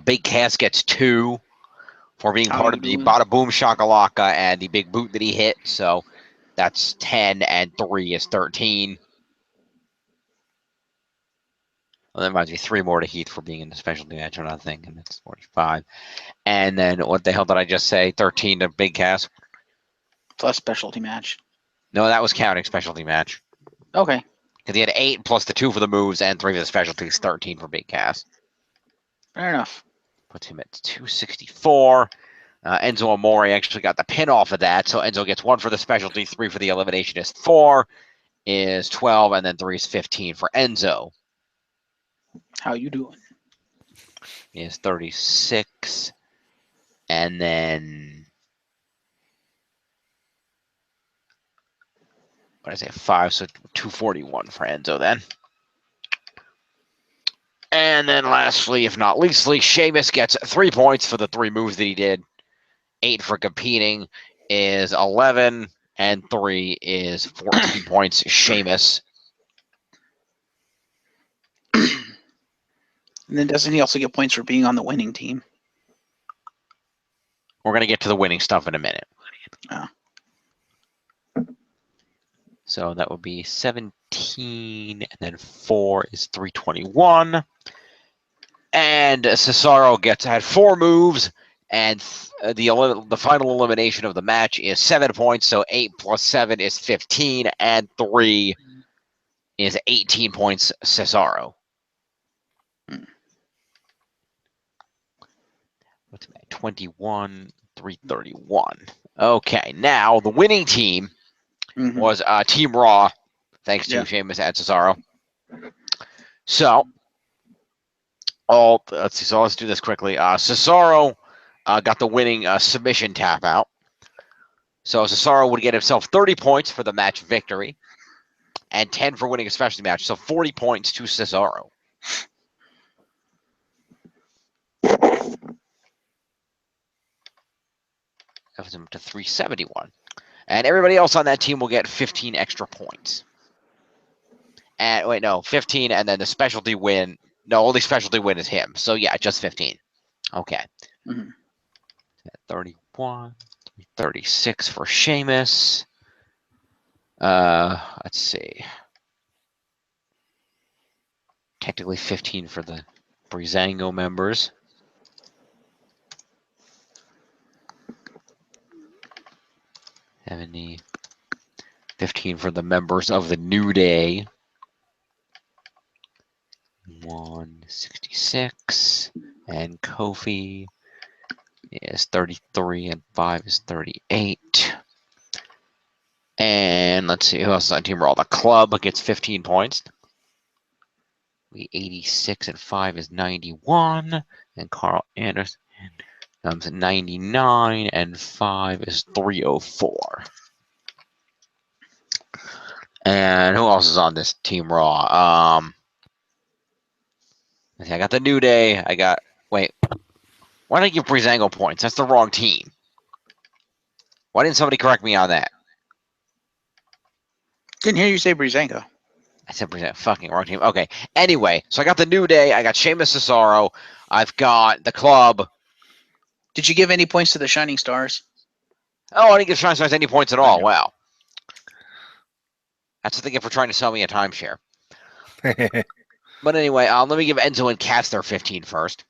Big Cass gets 2 for being part of the Bada Boom Shakalaka and the big boot that he hit. So that's 10, and 3 is 13. Well, that reminds me, 3 more to Heath for being in the specialty match. I'm not thinking it's 45. And then what the hell did I just say? 13 to Big Cass. Plus specialty match. No, that was counting specialty match. Okay. Because he had 8 plus the 2 for the moves and 3 for the specialties. 13 for Big Cass. Fair enough. Puts him at 264. Enzo Amore actually got the pin off of that. So Enzo gets 1 for the specialty, 3 for the elimination is 4, is 12, and then 3 is 15 for Enzo. How you doing? He is 36. And then, what did I say, 5, so 241 for Enzo then. And then lastly, if not leastly, Sheamus gets 3 points for the 3 moves that he did. 8 for competing is 11, and 3 is 14 points. Sheamus. And then doesn't he also get points for being on the winning team? We're going to get to the winning stuff in a minute. Oh. So that would be 17, and then 4 is 321. And Cesaro had 4 moves, and the final elimination of the match is 7 points. So 8 plus 7 is 15, and 3 is 18 points. Cesaro. What's that? 21, 331. Okay, now the winning team was Team Raw, thanks to Sheamus and Cesaro. So, let's see. So let's do this quickly. Cesaro got the winning submission tap out. So Cesaro would get himself 30 points for the match victory, and 10 for winning a specialty match. So 40 points to Cesaro. That was him to 371. And everybody else on that team will get 15 extra points. And wait, no, 15, and then the specialty win. No, only specialty win is him. So yeah, just 15. Okay. 31, 36 for Sheamus. Let's see. Technically 15 for the Breezango members. 70, 15 for the members of the New Day. 166, and Kofi is 33, and 5 is 38. And let's see who else is on Team Raw. The Club gets 15 points. 86, and 5 is 91, and Carl Anderson Comes at 99, and 5 is 304. And who else is on this Team Raw? I got the New Day. Wait. Why did I give Breezango points? That's the wrong team. Why didn't somebody correct me on that? Didn't hear you say Breezango. I said Breezango. Fucking wrong team. Okay. Anyway, so I got the New Day. I got Sheamus Cesaro. I've got the Club. Did you give any points to the Shining Stars? Oh, I didn't give Shining Stars any points at all. Yeah. Wow. That's what they get for trying to sell me a timeshare. But anyway, let me give Enzo and Cass their 15 first.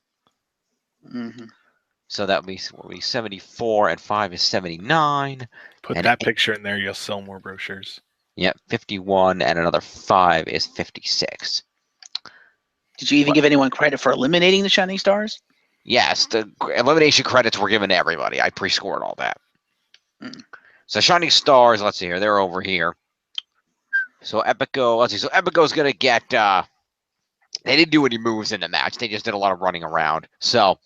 Mm-hmm. So that would be 74, and 5 is 79. Put and that picture in there, you'll sell more brochures. Yep, 51, and another 5 is 56. Did you even give anyone credit for eliminating the Shining Stars? Yes, the elimination credits were given to everybody. I pre-scored all that. So Shining Stars, let's see here. They're over here. So Epico, let's see. So Epico's going to get... they didn't do any moves in the match. They just did a lot of running around. So,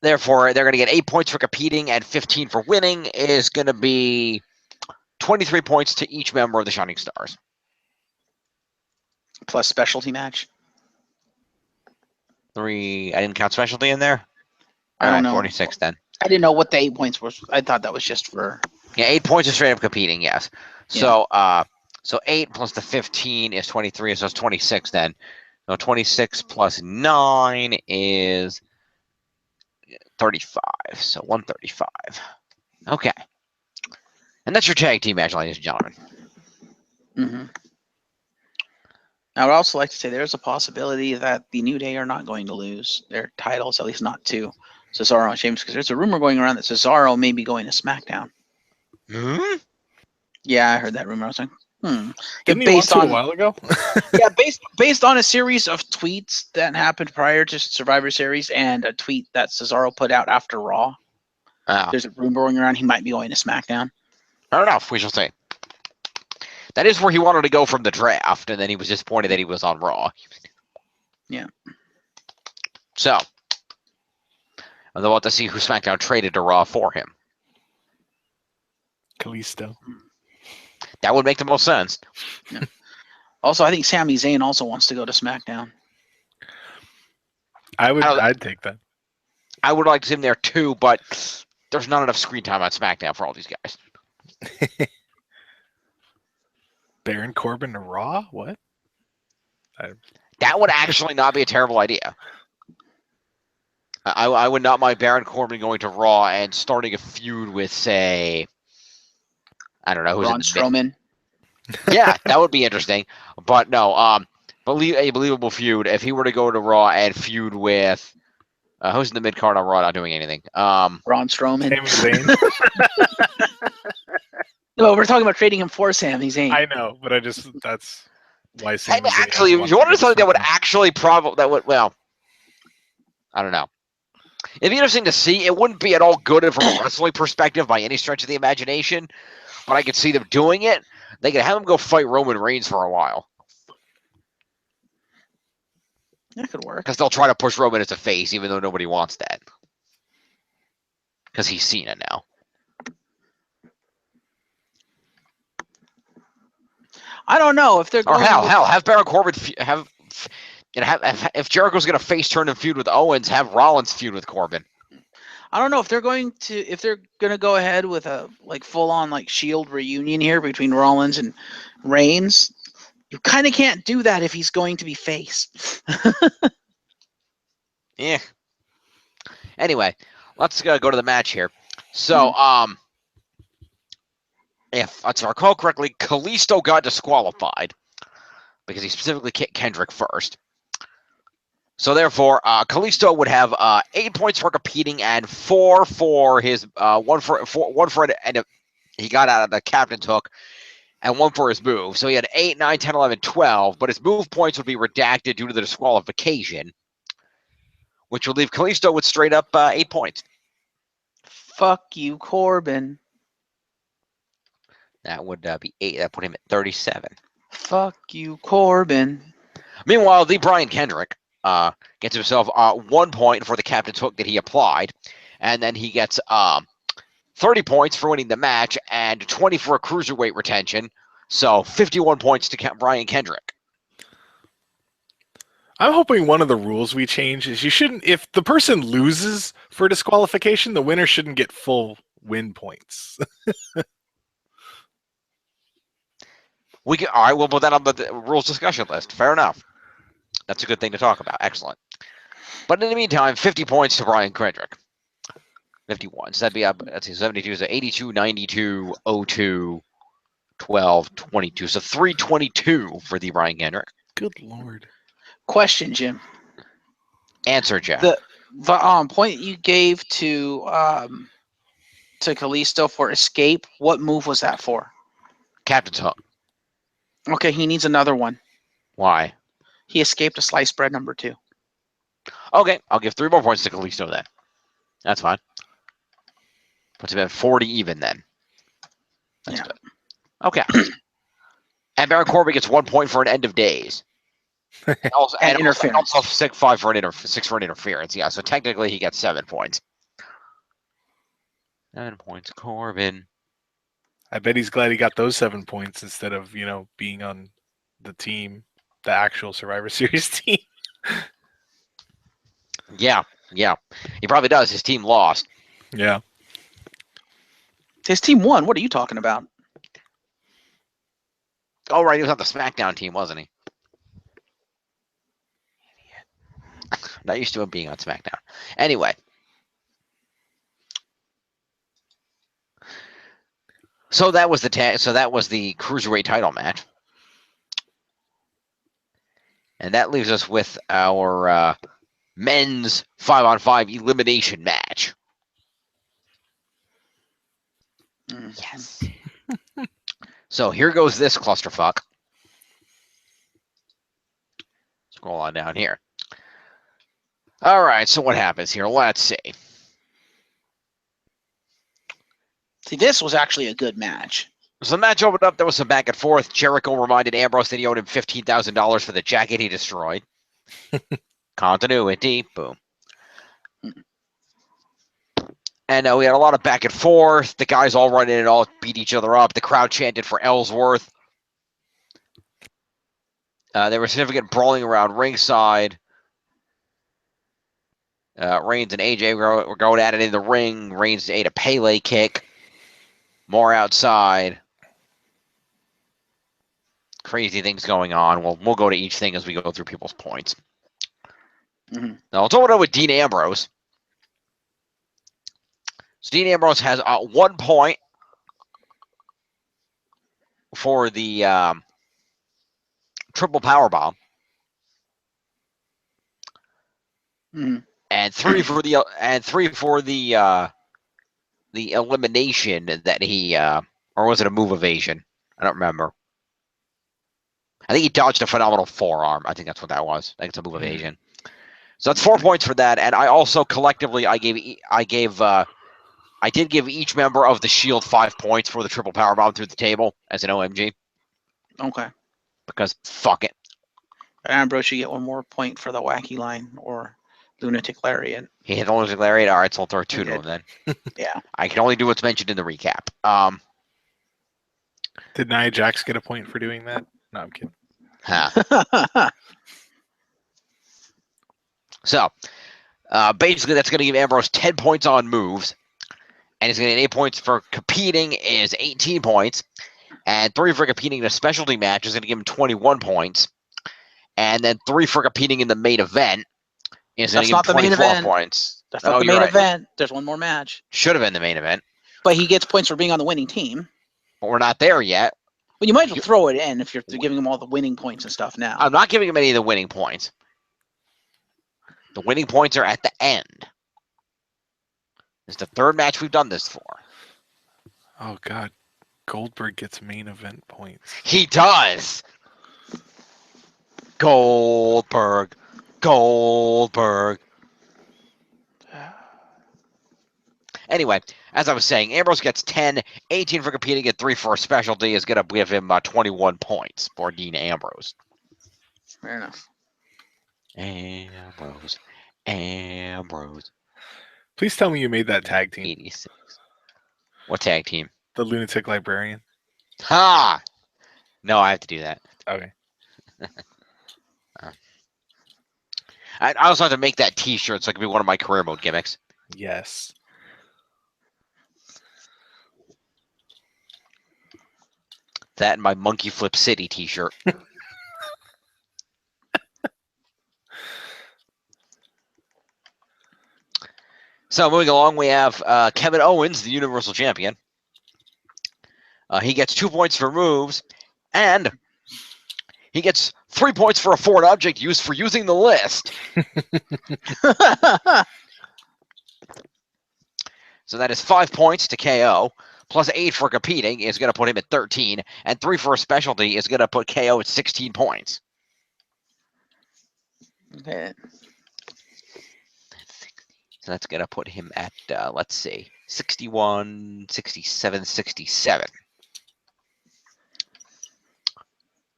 therefore, they're going to get 8 points for competing and 15 for winning. Is going to be 23 points to each member of the Shining Stars. Plus specialty match? 3... I didn't count specialty in there? I don't know. 46 then. I didn't know what the 8 points was. I thought that was just for... Yeah, 8 points is straight up competing, yes. So, so 8 plus the 15 is 23, so it's 26 then. So 26 plus 9 is 35, so 135. Okay. And that's your tag team match, ladies and gentlemen. Mm-hmm. I would also like to say there's a possibility that the New Day are not going to lose their titles, at least not to Cesaro and Sheamus, because there's a rumor going around that Cesaro may be going to SmackDown. Hmm? Yeah, I heard that rumor. I was like, Didn't he want to a while ago? Yeah, based on a series of tweets that happened prior to Survivor Series and a tweet that Cesaro put out after Raw. Oh. There's a rumor going around he might be going to SmackDown. Fair enough, we shall see. That is where he wanted to go from the draft, and then he was disappointed that he was on Raw. Yeah. So, I'd want to see who SmackDown traded to Raw for him. Kalisto. That would make the most sense. Yeah. Also, I think Sami Zayn also wants to go to SmackDown. I'd take that. I would like to see him there too, but there's not enough screen time on SmackDown for all these guys. Baron Corbin to Raw? What? That would actually not be a terrible idea. I would not mind Baron Corbin going to Raw and starting a feud with, say, I don't know, who's Braun Strowman. Yeah, that would be interesting. But no, a believable feud if he were to go to Raw and feud with who's in the mid card on Raw not doing anything. Braun Strowman. Sami Zayn. No, we're talking about trading him for Sami Zayn. I know, but that's why Sami Zayn. Actually, if you wanted something that would actually I don't know. It'd be interesting to see. It wouldn't be at all good from a wrestling perspective by any stretch of the imagination, but I could see them doing it. They could have him go fight Roman Reigns for a while. That could work. Because they'll try to push Roman as a face, even though nobody wants that. Because he's Cena now. I don't know if they're going. Or hell, have Baron Corbin if Jericho's going to face turn and feud with Owens, have Rollins feud with Corbin. I don't know if they're going to go ahead with a full on Shield reunion here between Rollins and Reigns. You kind of can't do that if he's going to be face. Yeah. Anyway, let's go to the match here. So, if I recall correctly, Kalisto got disqualified because he specifically kicked Kendrick first. So therefore, Kalisto would have 8 points for competing and 4 for his one for and he got out of the captain's hook, and 1 for his move. So he had 8, 9, 10, 11, 12, but his move points would be redacted due to the disqualification, which would leave Kalisto with straight up 8 points. Fuck you, Corbin. That would be 8. That put him at 37. Fuck you, Corbin. Meanwhile, the Brian Kendrick gets himself 1 point for the captain's hook that he applied, and then he gets 30 points for winning the match and 20 for a cruiserweight retention. So 51 points to Brian Kendrick. I'm hoping one of the rules we change is you shouldn't, if the person loses for disqualification, the winner shouldn't get full win points. All right, we'll put that on the rules discussion list. Fair enough. That's a good thing to talk about. Excellent. But in the meantime, 50 points to Brian Kendrick. 51. So that'd be up. Let's see, 72. So 82, 92, 02, 12, 22. So 322 for the Brian Kendrick. Good Lord. Question, Jim. Answer, Jeff. The point you gave to Kalisto for escape, what move was that for? Captain's hook. Okay, he needs another one. Why? He escaped a sliced bread number 2. Okay, I'll give 3 more points to Kalisto then. That's fine. Puts him at 40 even then. That's good. Okay. And Baron Corbin gets 1 point for an end of days. And interference. Also 6 for an interference. Yeah, so technically he gets 7 points. 7 points, Corbin. I bet he's glad he got those 7 points instead of, being on the team, the actual Survivor Series team. Yeah. He probably does. His team lost. Yeah. His team won. What are you talking about? Oh, right. He was on the SmackDown team, wasn't he? Idiot. Not used to him being on SmackDown. Anyway. So that was the Cruiserweight title match. And that leaves us with our men's 5-on-5 elimination match. Yes. So here goes this clusterfuck. Scroll on down here. All right, so what happens here? Let's see. See, this was actually a good match. So the match opened up. There was some back and forth. Jericho reminded Ambrose that he owed him $15,000 for the jacket he destroyed. Continuity. Boom. And we had a lot of back and forth. The guys all run in and all beat each other up. The crowd chanted for Ellsworth. There was significant brawling around ringside. Reigns and AJ were going at it in the ring. Reigns ate a Pele kick. More outside. Crazy things going on. We'll go to each thing as we go through people's points. Mm-hmm. Now, let's open up with Dean Ambrose. So Dean Ambrose has 1 point for the triple powerbomb, and 3 for the elimination that he or was it a move evasion? I don't remember. I think he dodged a phenomenal forearm. I think that's what that was. I think it's a move evasion. So that's 4 points for that, and I also collectively I did give each member of the Shield 5 points for the triple powerbomb through the table as an OMG. Okay. Because fuck it. Ambrose should get 1 more point for the wacky line or lunatic lariat. He hit the lunatic lariat. All right, so I'll throw 2 to him then. Yeah. I can only do what's mentioned in the recap. Did Nia Jax get a point for doing that? No, I'm kidding. Huh. So, basically, that's going to give Ambrose 10 points on moves. And he's going to get 8 points for competing is 18 points. And 3 for competing in a specialty match is going to give him 21 points. And then 3 for competing in the main event is going to give him 24 points. That's not the main event. There's 1 more match. Should have been the main event. But he gets points for being on the winning team. But we're not there yet. But you might as well throw it in if you're giving him all the winning points and stuff now. I'm not giving him any of the winning points. The winning points are at the end. It's the 3rd match we've done this for. Oh, God. Goldberg gets main event points. He does. Goldberg. Anyway, as I was saying, Ambrose gets 10, 18 for competing, and 3 for a specialty is going to give him 21 points for Dean Ambrose. Fair enough. Ambrose. Ambrose. Please tell me you made that tag team. 86. What tag team? The Lunatic Librarian. Ha! No, I have to do that. Okay. I also have to make that T-shirt so it can be one of my career mode gimmicks. Yes. That and my Monkey Flip City T-shirt. So moving along, we have Kevin Owens, the Universal Champion. He gets 2 points for moves, and he gets 3 points for a foreign object used for using the list. So that is 5 points to KO, plus 8 for competing is going to put him at 13, and 3 for a specialty is going to put KO at 16 points. Okay. So that's going to put him at, let's see, 61, 67, 67.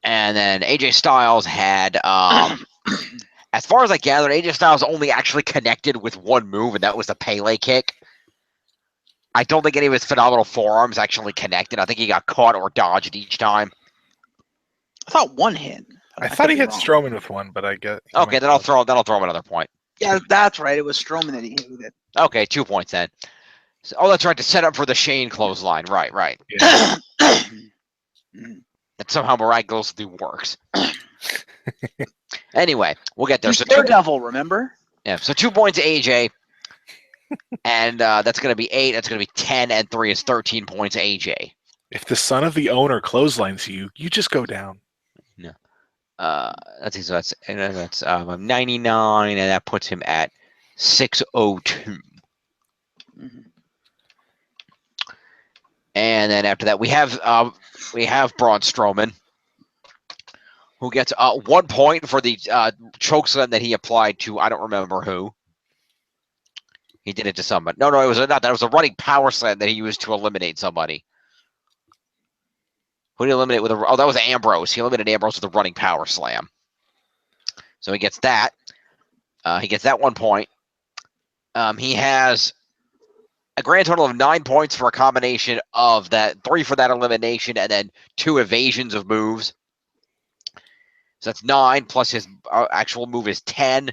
And then AJ Styles had, as far as I gathered, AJ Styles only actually connected with one move, and that was the Pele kick. I don't think any of his phenomenal forearms actually connected. I think he got caught or dodged each time. I thought one hit. I thought he could hit be wrong. Strowman with one, but I get. Okay, then I'll throw him another point. Yeah, that's right. It was Strowman that he hit with it. Okay, 2 points then. So, oh, that's right, to set up for the Shane clothesline. Right. Yeah. That somehow miraculously works. Anyway, we'll get there. He's So Daredevil, remember? Yeah, so 2 points to AJ, and that's going to be 8. That's going to be 10, and 3 is 13 points to AJ. If the son of the owner clotheslines you, you just go down. No, that's 99, and that puts him at 602. Mm-hmm. And then after that, we have Braun Strowman, who gets 1 point for the chokeslam that he applied to, I don't remember who. He did it to somebody. No, it was not that. It was a running power slam that he used to eliminate somebody. Who did he eliminate with a? Oh, that was Ambrose. He eliminated Ambrose with a running power slam. So he gets that. He gets that 1 point. He has a grand total of 9 points for a combination of that, 3 for that elimination, and then 2 evasions of moves. So that's 9, plus his actual move is 10.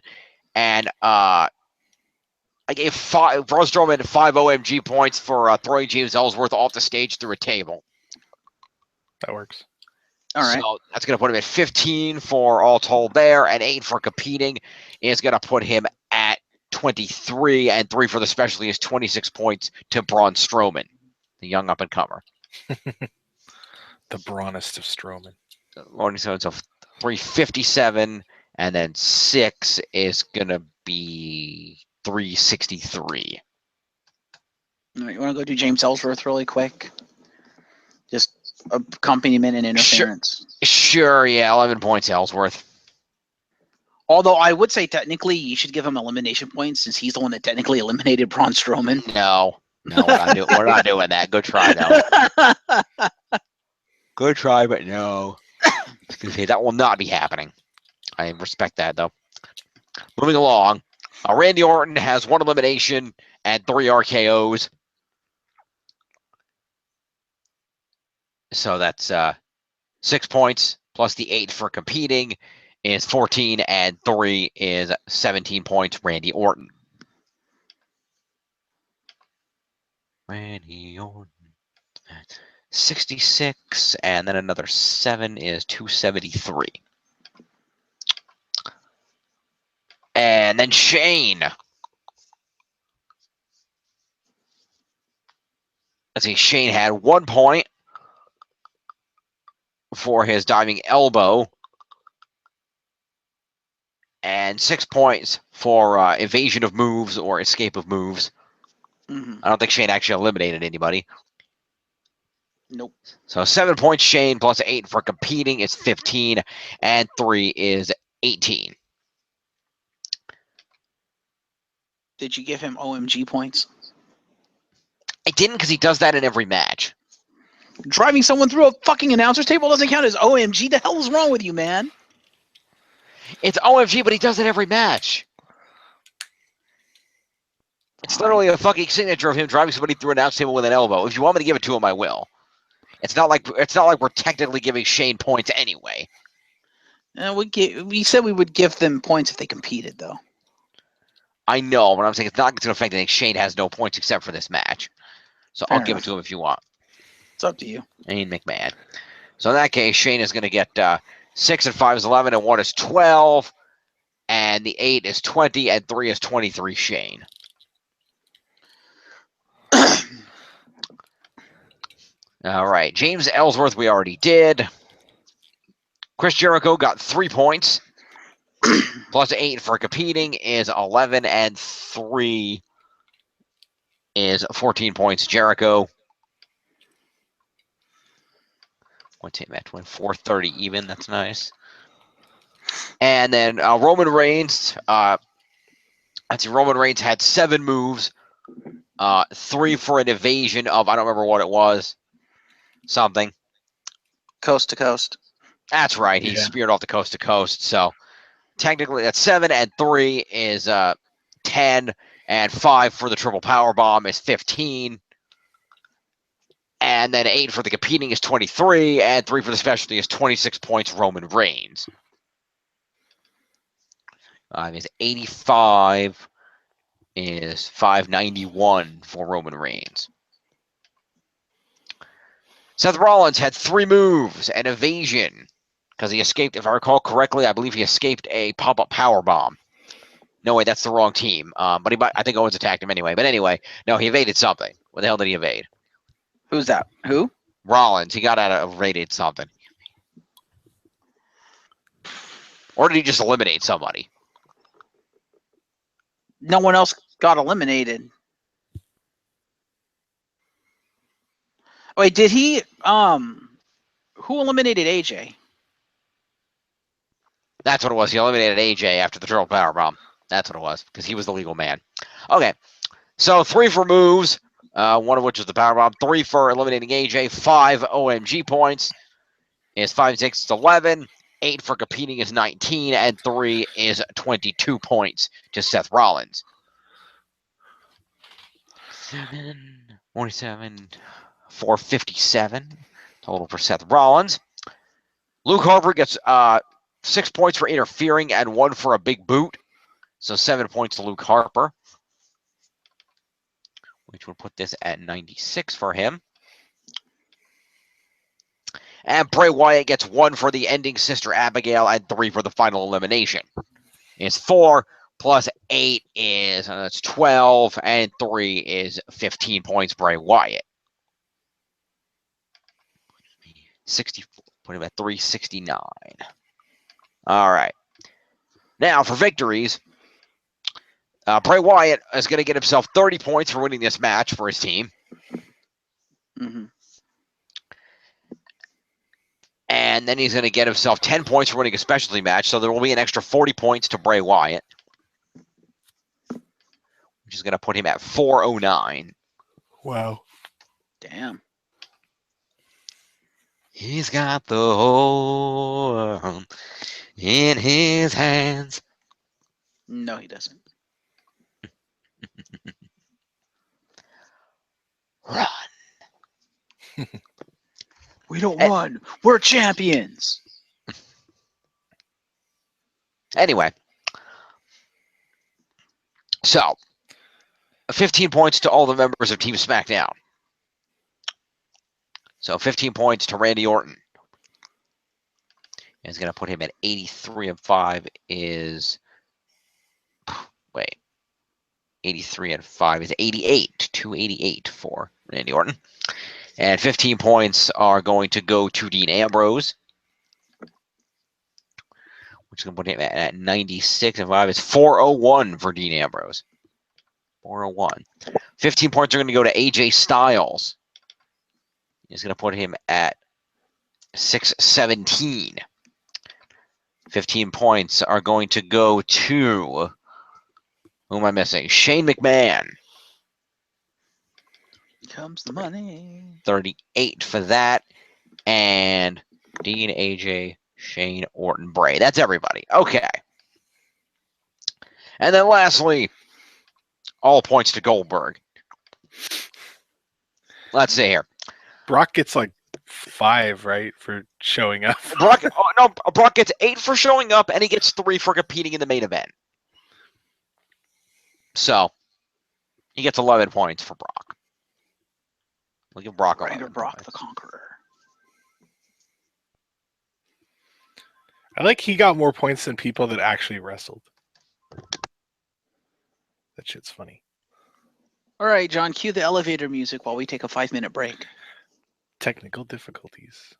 And I gave Braun Strowman 5 OMG points for throwing James Ellsworth off the stage through a table. That works. All right. So that's going to put him at 15 for all told there, and 8 for competing is going to put him at 23, and 3 for the specialty is 26 points to Braun Strowman, the young up-and-comer. The brawnest of Strowman. So 357, and then 6 is going to be 363. All right, you want to go do James Ellsworth really quick? Just accompaniment and interference. Sure, yeah, 11 points Ellsworth. Although I would say technically you should give him elimination points since he's the one that technically eliminated Braun Strowman. No, we're not doing that. Good try, though. Good try, but no. That will not be happening. I respect that, though. Moving along, Randy Orton has 1 elimination and 3 RKOs. So that's 6 points plus the 8 for competing is 14, and 3 is 17 points. Randy Orton. Randy Orton. 66, and then another 7 is 273. And then Shane. Let's see, Shane had 1 point for his diving elbow, and 6 points for evasion of moves or escape of moves. Mm-hmm. I don't think Shane actually eliminated anybody. Nope. So 7 points Shane plus 8 for competing is 15, and 3 is 18. Did you give him OMG points? I didn't, because he does that in every match. Driving someone through a fucking announcer's table doesn't count as OMG. The hell is wrong with you, man? It's OMG, but he does it every match. It's literally a fucking signature of him driving somebody through an announce table with an elbow. If you want me to give it to him, I will. It's not like we're technically giving Shane points anyway. We said we would give them points if they competed, though. I know, but I'm saying it's not going to affect anything. Shane has no points except for this match. So Fair I'll give it enough. to him if you want. It's up to you. Shane McMahon. So in that case, Shane is going to get 6 and 5 is 11, and 1 is 12, and the 8 is 20, and 3 is 23. Shane. All right, James Ellsworth, we already did. Chris Jericho got 3 points. Plus 8 for competing is 11, and 3 is 14 points. Jericho. What's it, Matt? 430 even. That's nice. And then Roman Reigns. Roman Reigns had 7 moves. 3 for an evasion of, I don't remember what it was. Something. Coast to coast. That's right. He speared off the coast to coast. So technically that's 7, and 3 is 10, and 5 for the triple power bomb is 15. And then 8 for the competing is 23, and 3 for the specialty is 26 points. Roman Reigns. Is 85 is 591 for Roman Reigns. Seth Rollins had 3 moves, an evasion, because he escaped, if I recall correctly, I believe he escaped a pop-up power bomb. No, wait, that's the wrong team. But I think Owens attacked him anyway. But anyway, no, he evaded something. What the hell did he evade? Who's that? Who? Rollins. He got out of evaded something. Or did he just eliminate somebody? No one else got eliminated. Wait, did he? Who eliminated AJ? That's what it was. He eliminated AJ after the triple power bomb. That's what it was, because he was the legal man. Okay, so 3 for moves, one of which was the power bomb. 3 for eliminating AJ. 5 OMG points is 5, 6, 11. 8 for competing is 19, and 3 is 22 points to Seth Rollins. 47, 457 total for Seth Rollins. Luke Harper gets 6 points for interfering and 1 for a big boot. So 7 points to Luke Harper, which will put this at 96 for him. And Bray Wyatt gets 1 for the ending Sister Abigail and 3 for the final elimination. It's 4 plus 8 is that's 12, and 3 is 15 points. Bray Wyatt. 60, put him at 369. All right. Now for victories, Bray Wyatt is going to get himself 30 points for winning this match for his team. Mm-hmm. And then he's going to get himself 10 points for winning a specialty match. So there will be an extra 40 points to Bray Wyatt, which is going to put him at 409. Wow. Damn. He's got the whole world in his hands. No, he doesn't. Run. We don't run. We're champions. Anyway. So, 15 points to all the members of Team SmackDown. So 15 points to Randy Orton. It's going to put him at 83 and 5 is... Wait. 83 and 5 is 88. 288 for Randy Orton. And 15 points are going to go to Dean Ambrose, which is going to put him at 96 and 5 is 401 for Dean Ambrose. 401. 15 points are going to go to AJ Styles. He's going to put him at 617. 15 points are going to go to, who am I missing? Shane McMahon. Comes the money. 38 for that. And Dean, AJ, Shane, Orton, Bray. That's everybody. Okay. And then lastly, all points to Goldberg. Let's see here. Brock gets like 5, right, for showing up. Brock gets 8 for showing up, and he gets 3 for competing in the main event. So he gets 11 points for Brock. We'll give Brock 11 Brock points. the Conqueror. I like he got more points than people that actually wrestled. That shit's funny. All right, John, cue the elevator music while we take a 5-minute break. Technical difficulties.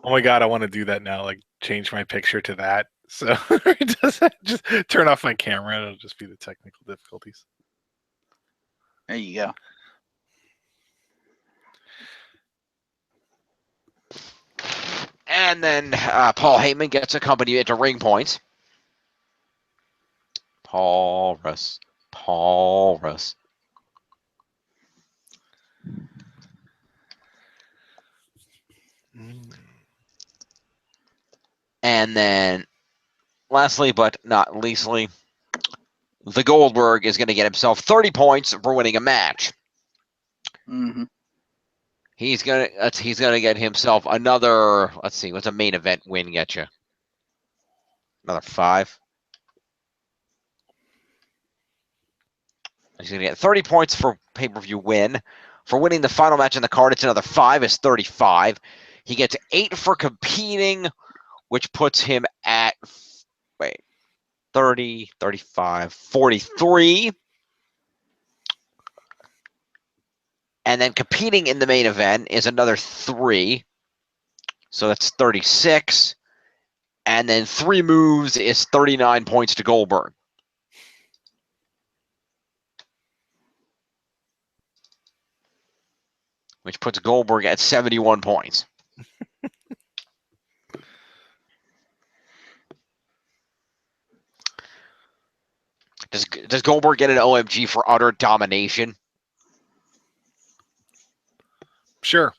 Oh my god, I want to do that now. Like change my picture to that. So it doesn't just turn off my camera. It'll just be the technical difficulties. There you go. And then Paul Heyman gets a company into ring points. Paul Russ. And then, lastly but not leastly, the Goldberg is going to get himself 30 points for winning a match. Mm-hmm. He's gonna get himself another. Let's see, what's a main event win get you? Another 5. He's gonna get 30 points for pay-per-view win. For winning the final match in the card, it's another 5. It's 35. He gets 8 for competing, which puts him at 30, 35, 43. And then competing in the main event is another 3. So that's 36. And then 3 moves is 39 points to Goldberg. Which puts Goldberg at 71 points. Does Goldberg get an OMG for utter domination? Sure.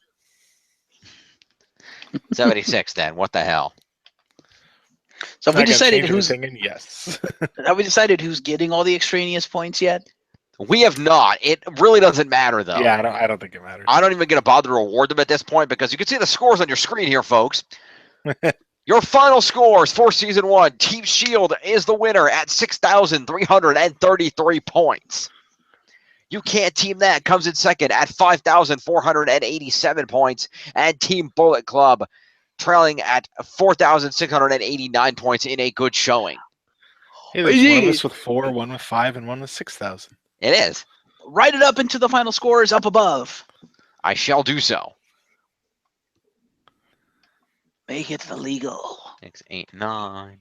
76 then. What the hell? So have we decided yes. Have we decided who's getting all the extraneous points yet? We have not. It really doesn't matter, though. Yeah, I don't think it matters. I don't even get to bother to reward them at this point because you can see the scores on your screen here, folks. Your final scores for Season 1. Team Shield is the winner at 6,333 points. You Can't Team That comes in second at 5,487 points. And Team Bullet Club trailing at 4,689 points in a good showing. Hey, there's one of us with 4, one with 5, and one with 6,000. It is. Write it up into the final scores up above. I shall do so. Make it illegal. 6, 8, 9.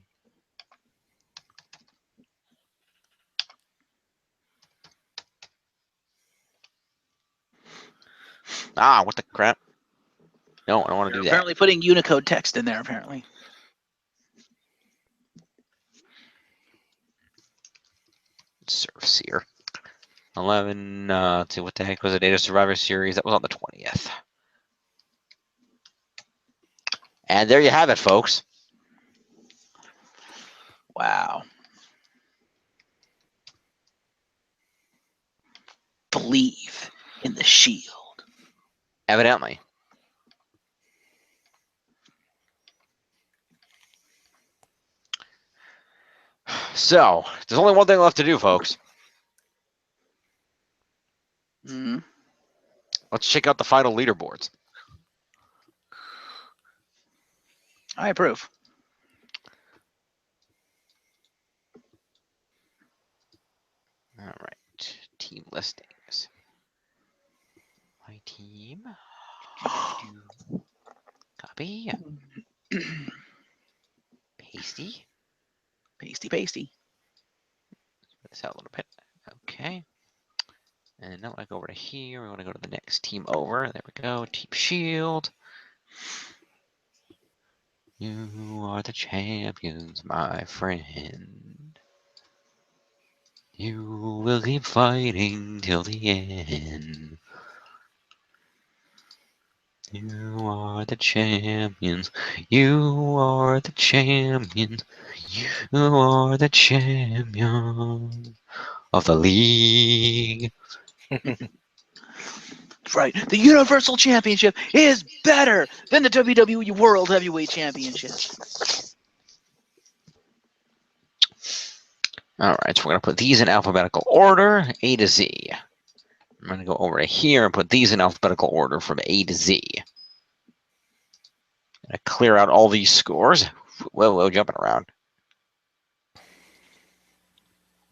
Ah, what the crap? No, I don't want to do that. Apparently putting Unicode text in there, apparently. Surfs here. 11, let's see, what the heck was the date of Survivor Series? That was on the 20th. And there you have it, folks. Wow. Believe in the Shield. Evidently. So, there's only one thing left to do, folks. Mm-hmm. Let's check out the final leaderboards. I approve. All right. Team listings. My team. Copy. Pasty. Pasty. Put this out a little bit. Okay. And now I go over to here. We want to go to the next team over. There we go. Team Shield. You are the champions, my friend. You will keep fighting till the end. You are the champions. You are the champions. You are the champion of the league. Right. The Universal Championship is better than the WWE World Heavyweight Championship. All right, so we're going to put these in alphabetical order, A to Z. I'm going to go over to here and put these in alphabetical order from A to Z. I'm going to clear out all these scores. Whoa, jumping around. I'm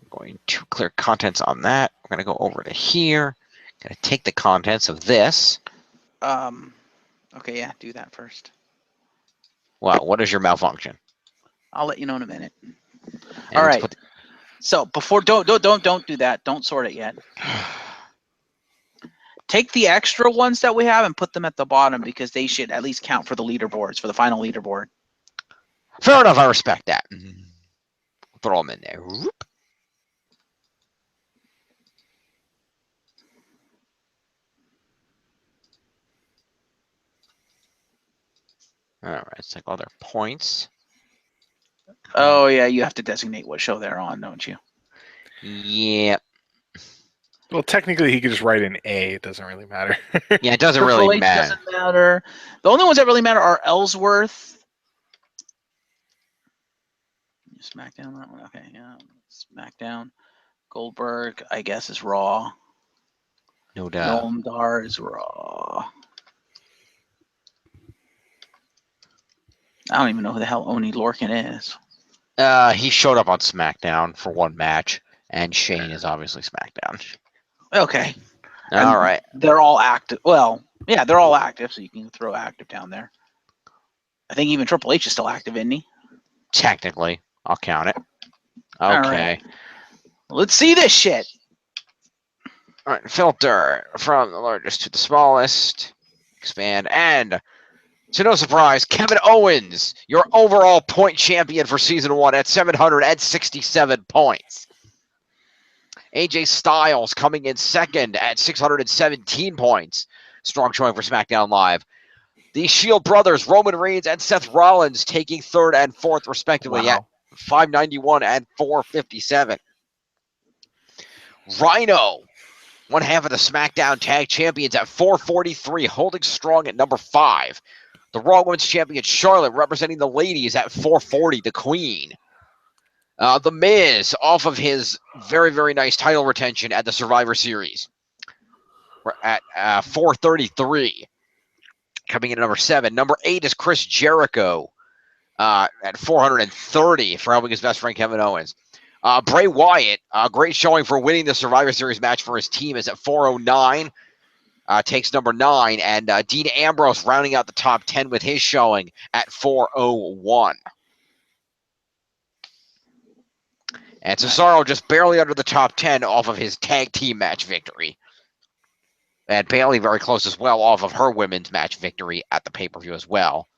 going to clear contents on that. We're going to go over to here. I'm going to take the contents of this. Okay, yeah, do that first. Wow, what is your malfunction? I'll let you know in a minute. And All let's right. put So before don't do that. Don't sort it yet. Take the extra ones that we have and put them at the bottom because they should at least count for the leaderboards, for the final leaderboard. Fair enough, I respect that. Throw them in there. Whoop. All right, let's take all their points. Oh yeah, you have to designate what show they're on, don't you? Yeah. Well, technically, he could just write an A. It doesn't really matter. Yeah, it doesn't Triple really H matter. doesn't matter. The only ones that really matter are Ellsworth. SmackDown, that one. Okay, yeah. SmackDown. Goldberg, I guess, is Raw. No doubt. Noam Dar is Raw. I don't even know who the hell Oni Lorcan is. He showed up on SmackDown for one match, and Shane is obviously SmackDown. Okay. All right. They're all active. Well, yeah, they're all active, so you can throw active down there. I think even Triple H is still active, isn't he? Technically, I'll count it. All Okay. right. Let's see this shit. All right, filter from the largest to the smallest. Expand. And, to no surprise, Kevin Owens, your overall point champion for Season 1 at 767 points. AJ Styles coming in second at 617 points. Strong showing for SmackDown Live. The Shield brothers, Roman Reigns and Seth Rollins, taking third and fourth, respectively, at 591 and 457. Rhino, one half of the SmackDown Tag Champions, at 443, holding strong at number 5. The Raw Women's Champion, Charlotte, representing the ladies, at 440, the Queen. The Miz, off of his very, very nice title retention at the Survivor Series. We're at 433. Coming in at number 7. Number 8 is Chris Jericho at 430 for helping his best friend Kevin Owens. Bray Wyatt, great showing for winning the Survivor Series match for his team, is at 409. Takes number 9. And Dean Ambrose rounding out the top 10 with his showing at 401. And Cesaro just barely under the top 10 off of his tag team match victory. And Bayley very close as well off of her women's match victory at the pay-per-view as well.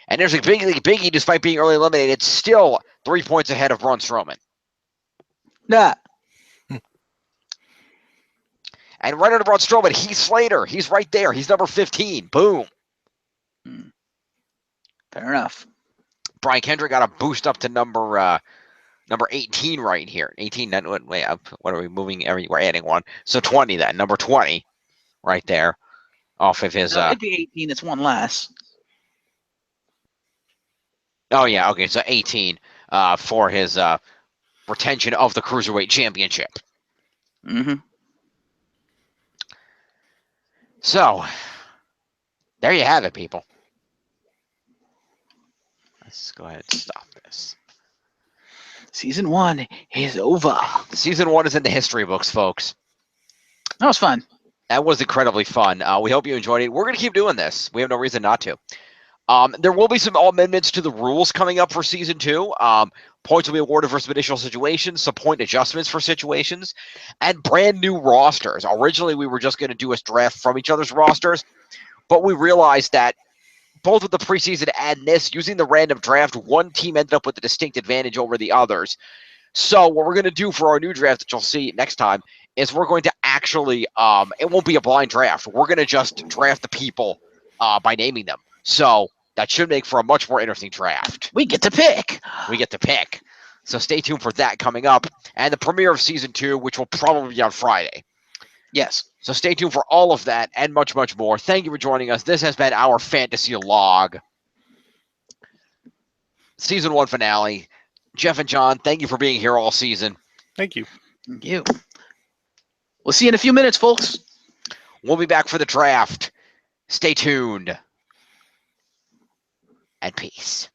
And there's a Biggie, despite being early eliminated, still 3 points ahead of Braun Strowman. Nah. And right under Braun Strowman, Heath Slater. He's right there. He's number 15. Boom. Fair enough. Brian Kendrick got a boost up to number 18 right here. 18. Wait, what are we moving? We're adding one. So 20 then. Number 20 right there off of his. No, it'd be 18. It's one less. Oh, yeah. Okay. So 18 for his retention of the Cruiserweight Championship. Mm-hmm. So, there you have it, people. Let's go ahead and stop this. Season 1 is over. Season 1 is in the history books, folks. That was fun. That was incredibly fun. We hope you enjoyed it. We're going to keep doing this. We have no reason not to. There will be some amendments to the rules coming up for Season 2. Points will be awarded for some additional situations, some point adjustments for situations, and brand new rosters. Originally, we were just going to do a draft from each other's rosters, but we realized that both with the preseason and this, using the random draft, one team ended up with a distinct advantage over the others. So what we're going to do for our new draft that you'll see next time is we're going to actually, it won't be a blind draft. We're going to just draft the people by naming them. So that should make for a much more interesting draft. We get to pick. We get to pick. So stay tuned for that coming up. And the premiere of season 2, which will probably be on Friday. Yes. So stay tuned for all of that and much, much more. Thank you for joining us. This has been our Fantasy Log. Season 1 finale. Jeff and John, thank you for being here all season. Thank you. Thank you. We'll see you in a few minutes, folks. We'll be back for the draft. Stay tuned. And peace.